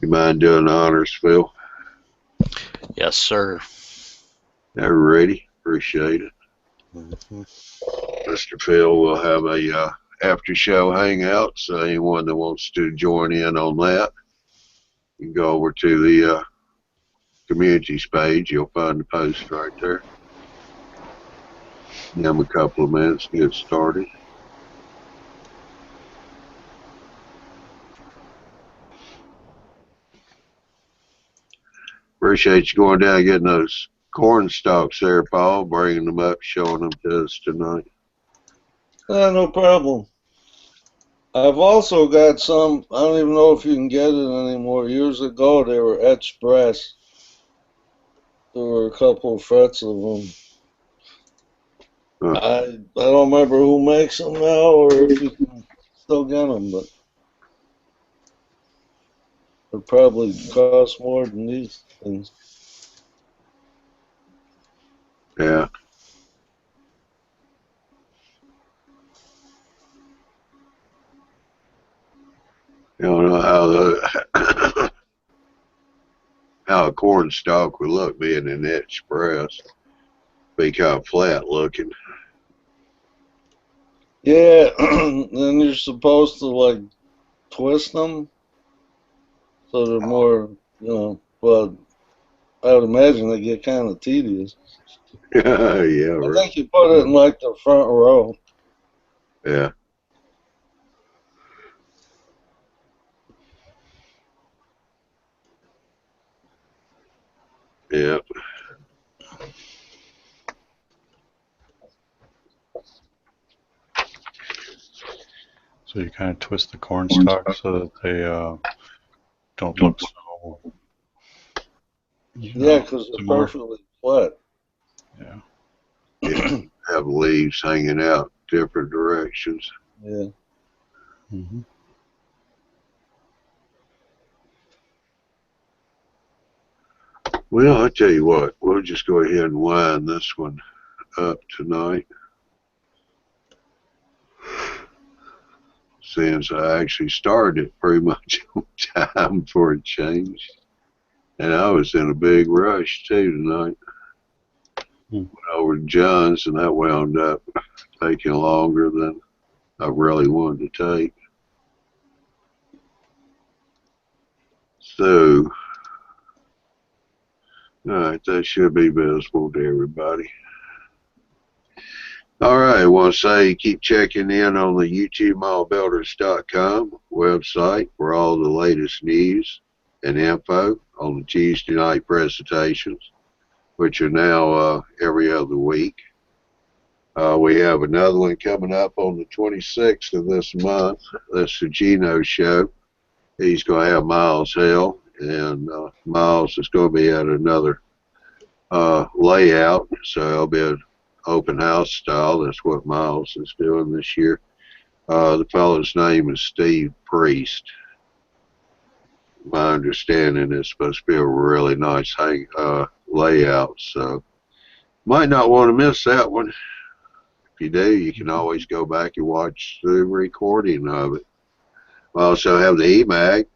You mind doing the honors, Phil? Yes, sir. Ever ready? Appreciate it. Mhm. Mr. Phil will have a after show hangout, so anyone that wants to join in on that, you can go over to the communities page. You'll find the post right there. Give them a couple of minutes to get started. Appreciate you going down and getting those corn stalks there, Paul, bringing them up, showing them to us tonight. No problem. I've also got some, I don't even know if you can get it anymore. Years ago, they were etched brass. There were a couple of frets of them. Huh. I don't remember who makes them now or if you can still get them, but it probably cost more than these things. Yeah. You don't know how the how a corn stalk would look being an etched brass. Be kind of flat looking. Yeah, then you're supposed to like twist them so they're more, but I would imagine they get kind of tedious. Yeah, I right. think you put it in like the front row. Yeah. Yeah. So you kind of twist the corn stalk so that they don't look so, Yeah, because they're similar. perfectly flat. Yeah. Yeah. Have leaves hanging out different directions. Yeah. Mm-hmm. Well, I tell you what, we'll just go ahead and wind this one up tonight. Since I actually started it pretty much on time for a change. And I was in a big rush too tonight. Went over to John's and that wound up taking longer than I really wanted to take. So, alright, that should be visible to everybody. Alright, I want to say keep checking in on the UTMallbuilders.com website for all the latest news and info on the Tuesday night presentations, which are now every other week. We have another one coming up on the 26th of this month. That's the Gino show. He's going to have Miles Hill, and Miles is going to be at another layout, so it'll be an open house style. That's what Miles is doing this year. The fellow's name is Steve Priest. My understanding is supposed to be a really nice layout, so might not want to miss that one. If you do, you can always go back and watch the recording of it. We also have the eMag.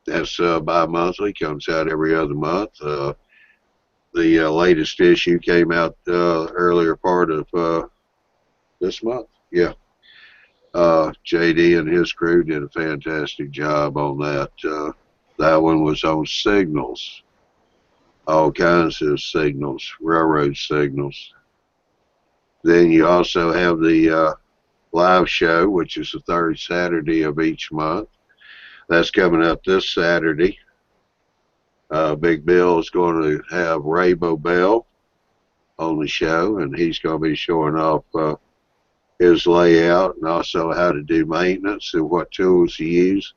That's bi-monthly, comes out every other month. The latest issue came out earlier part of this month. Yeah. JD and his crew did a fantastic job on that. That one was on signals, all kinds of signals, railroad signals. Then you also have the live show, which is the third Saturday of each month. That's coming up this Saturday. Big Bill is going to have Rainbow Bell on the show, and he's going to be showing off his layout and also how to do maintenance and what tools to use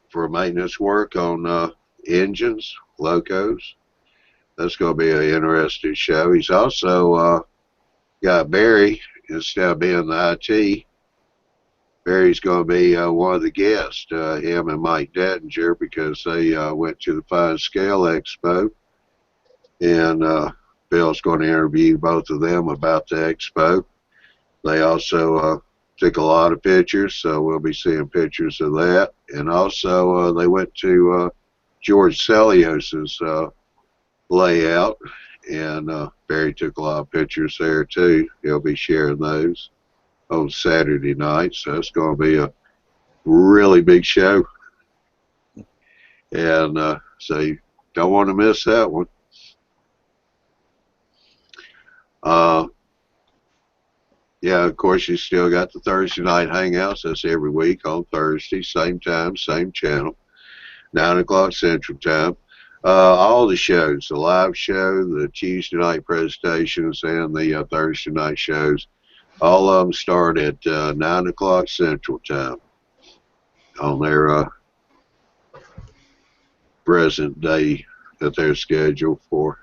for maintenance work on engines, locos. That's going to be an interesting show. He's also got Barry, instead of being the IT, Barry's going to be one of the guests, him and Mike Dattinger, because they went to the Fine Scale Expo, and Bill's going to interview both of them about the expo. They also took a lot of pictures, so we'll be seeing pictures of that. And also, they went to George Celios's layout, and Barry took a lot of pictures there too. He'll be sharing those on Saturday night, so it's going to be a really big show. And so you don't want to miss that one. Yeah, of course, you still got the Thursday night hangouts. That's every week on Thursday, same time, same channel, 9 o'clock Central Time. All the shows, the live show, the Tuesday night presentations, and the Thursday night shows, all of them start at 9 o'clock Central Time on their present day that they're scheduled for.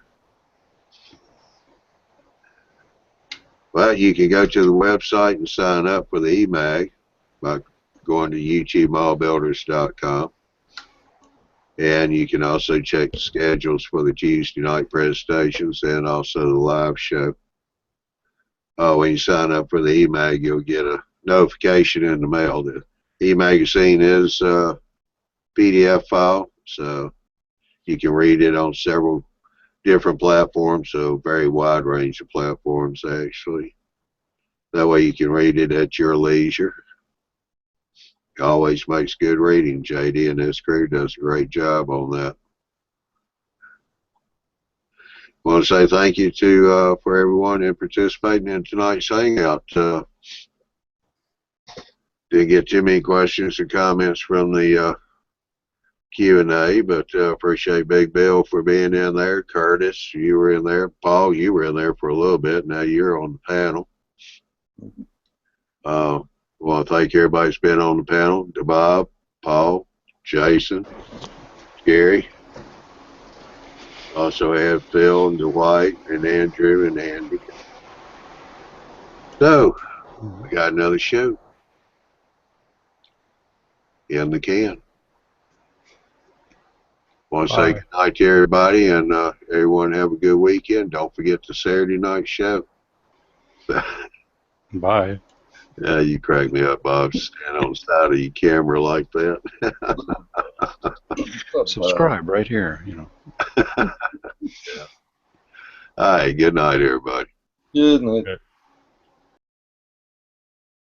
Well, you can go to the website and sign up for the eMag by going to utmallbuilders.com. And you can also check the schedules for the Tuesday night presentations and also the live show. When you sign up for the eMag, you'll get a notification in the mail. The e-magazine is a PDF file, so you can read it on several different platforms, so very wide range of platforms actually. That way you can read it at your leisure. Always makes good reading. JD and his crew does a great job on that. I want to say thank you to for everyone in participating in tonight's hangout. Didn't get too many questions or comments from the Q&A, but appreciate Big Bill for being in there. Curtis, you were in there. Paul, you were in there for a little bit. Now you're on the panel. I want to thank everybody that's been on the panel. Bob, Paul, Jason, Gary. Also had Phil and Dwight and Andrew and Andy. So, we got another show in the can. Want to say good night to everybody, and everyone have a good weekend. Don't forget the Saturday night show. Bye. Yeah, you crack me up, Bob. Stand on the side of your camera like that. Subscribe right here, you know. Yeah. All right, good night, everybody. Good night. Okay.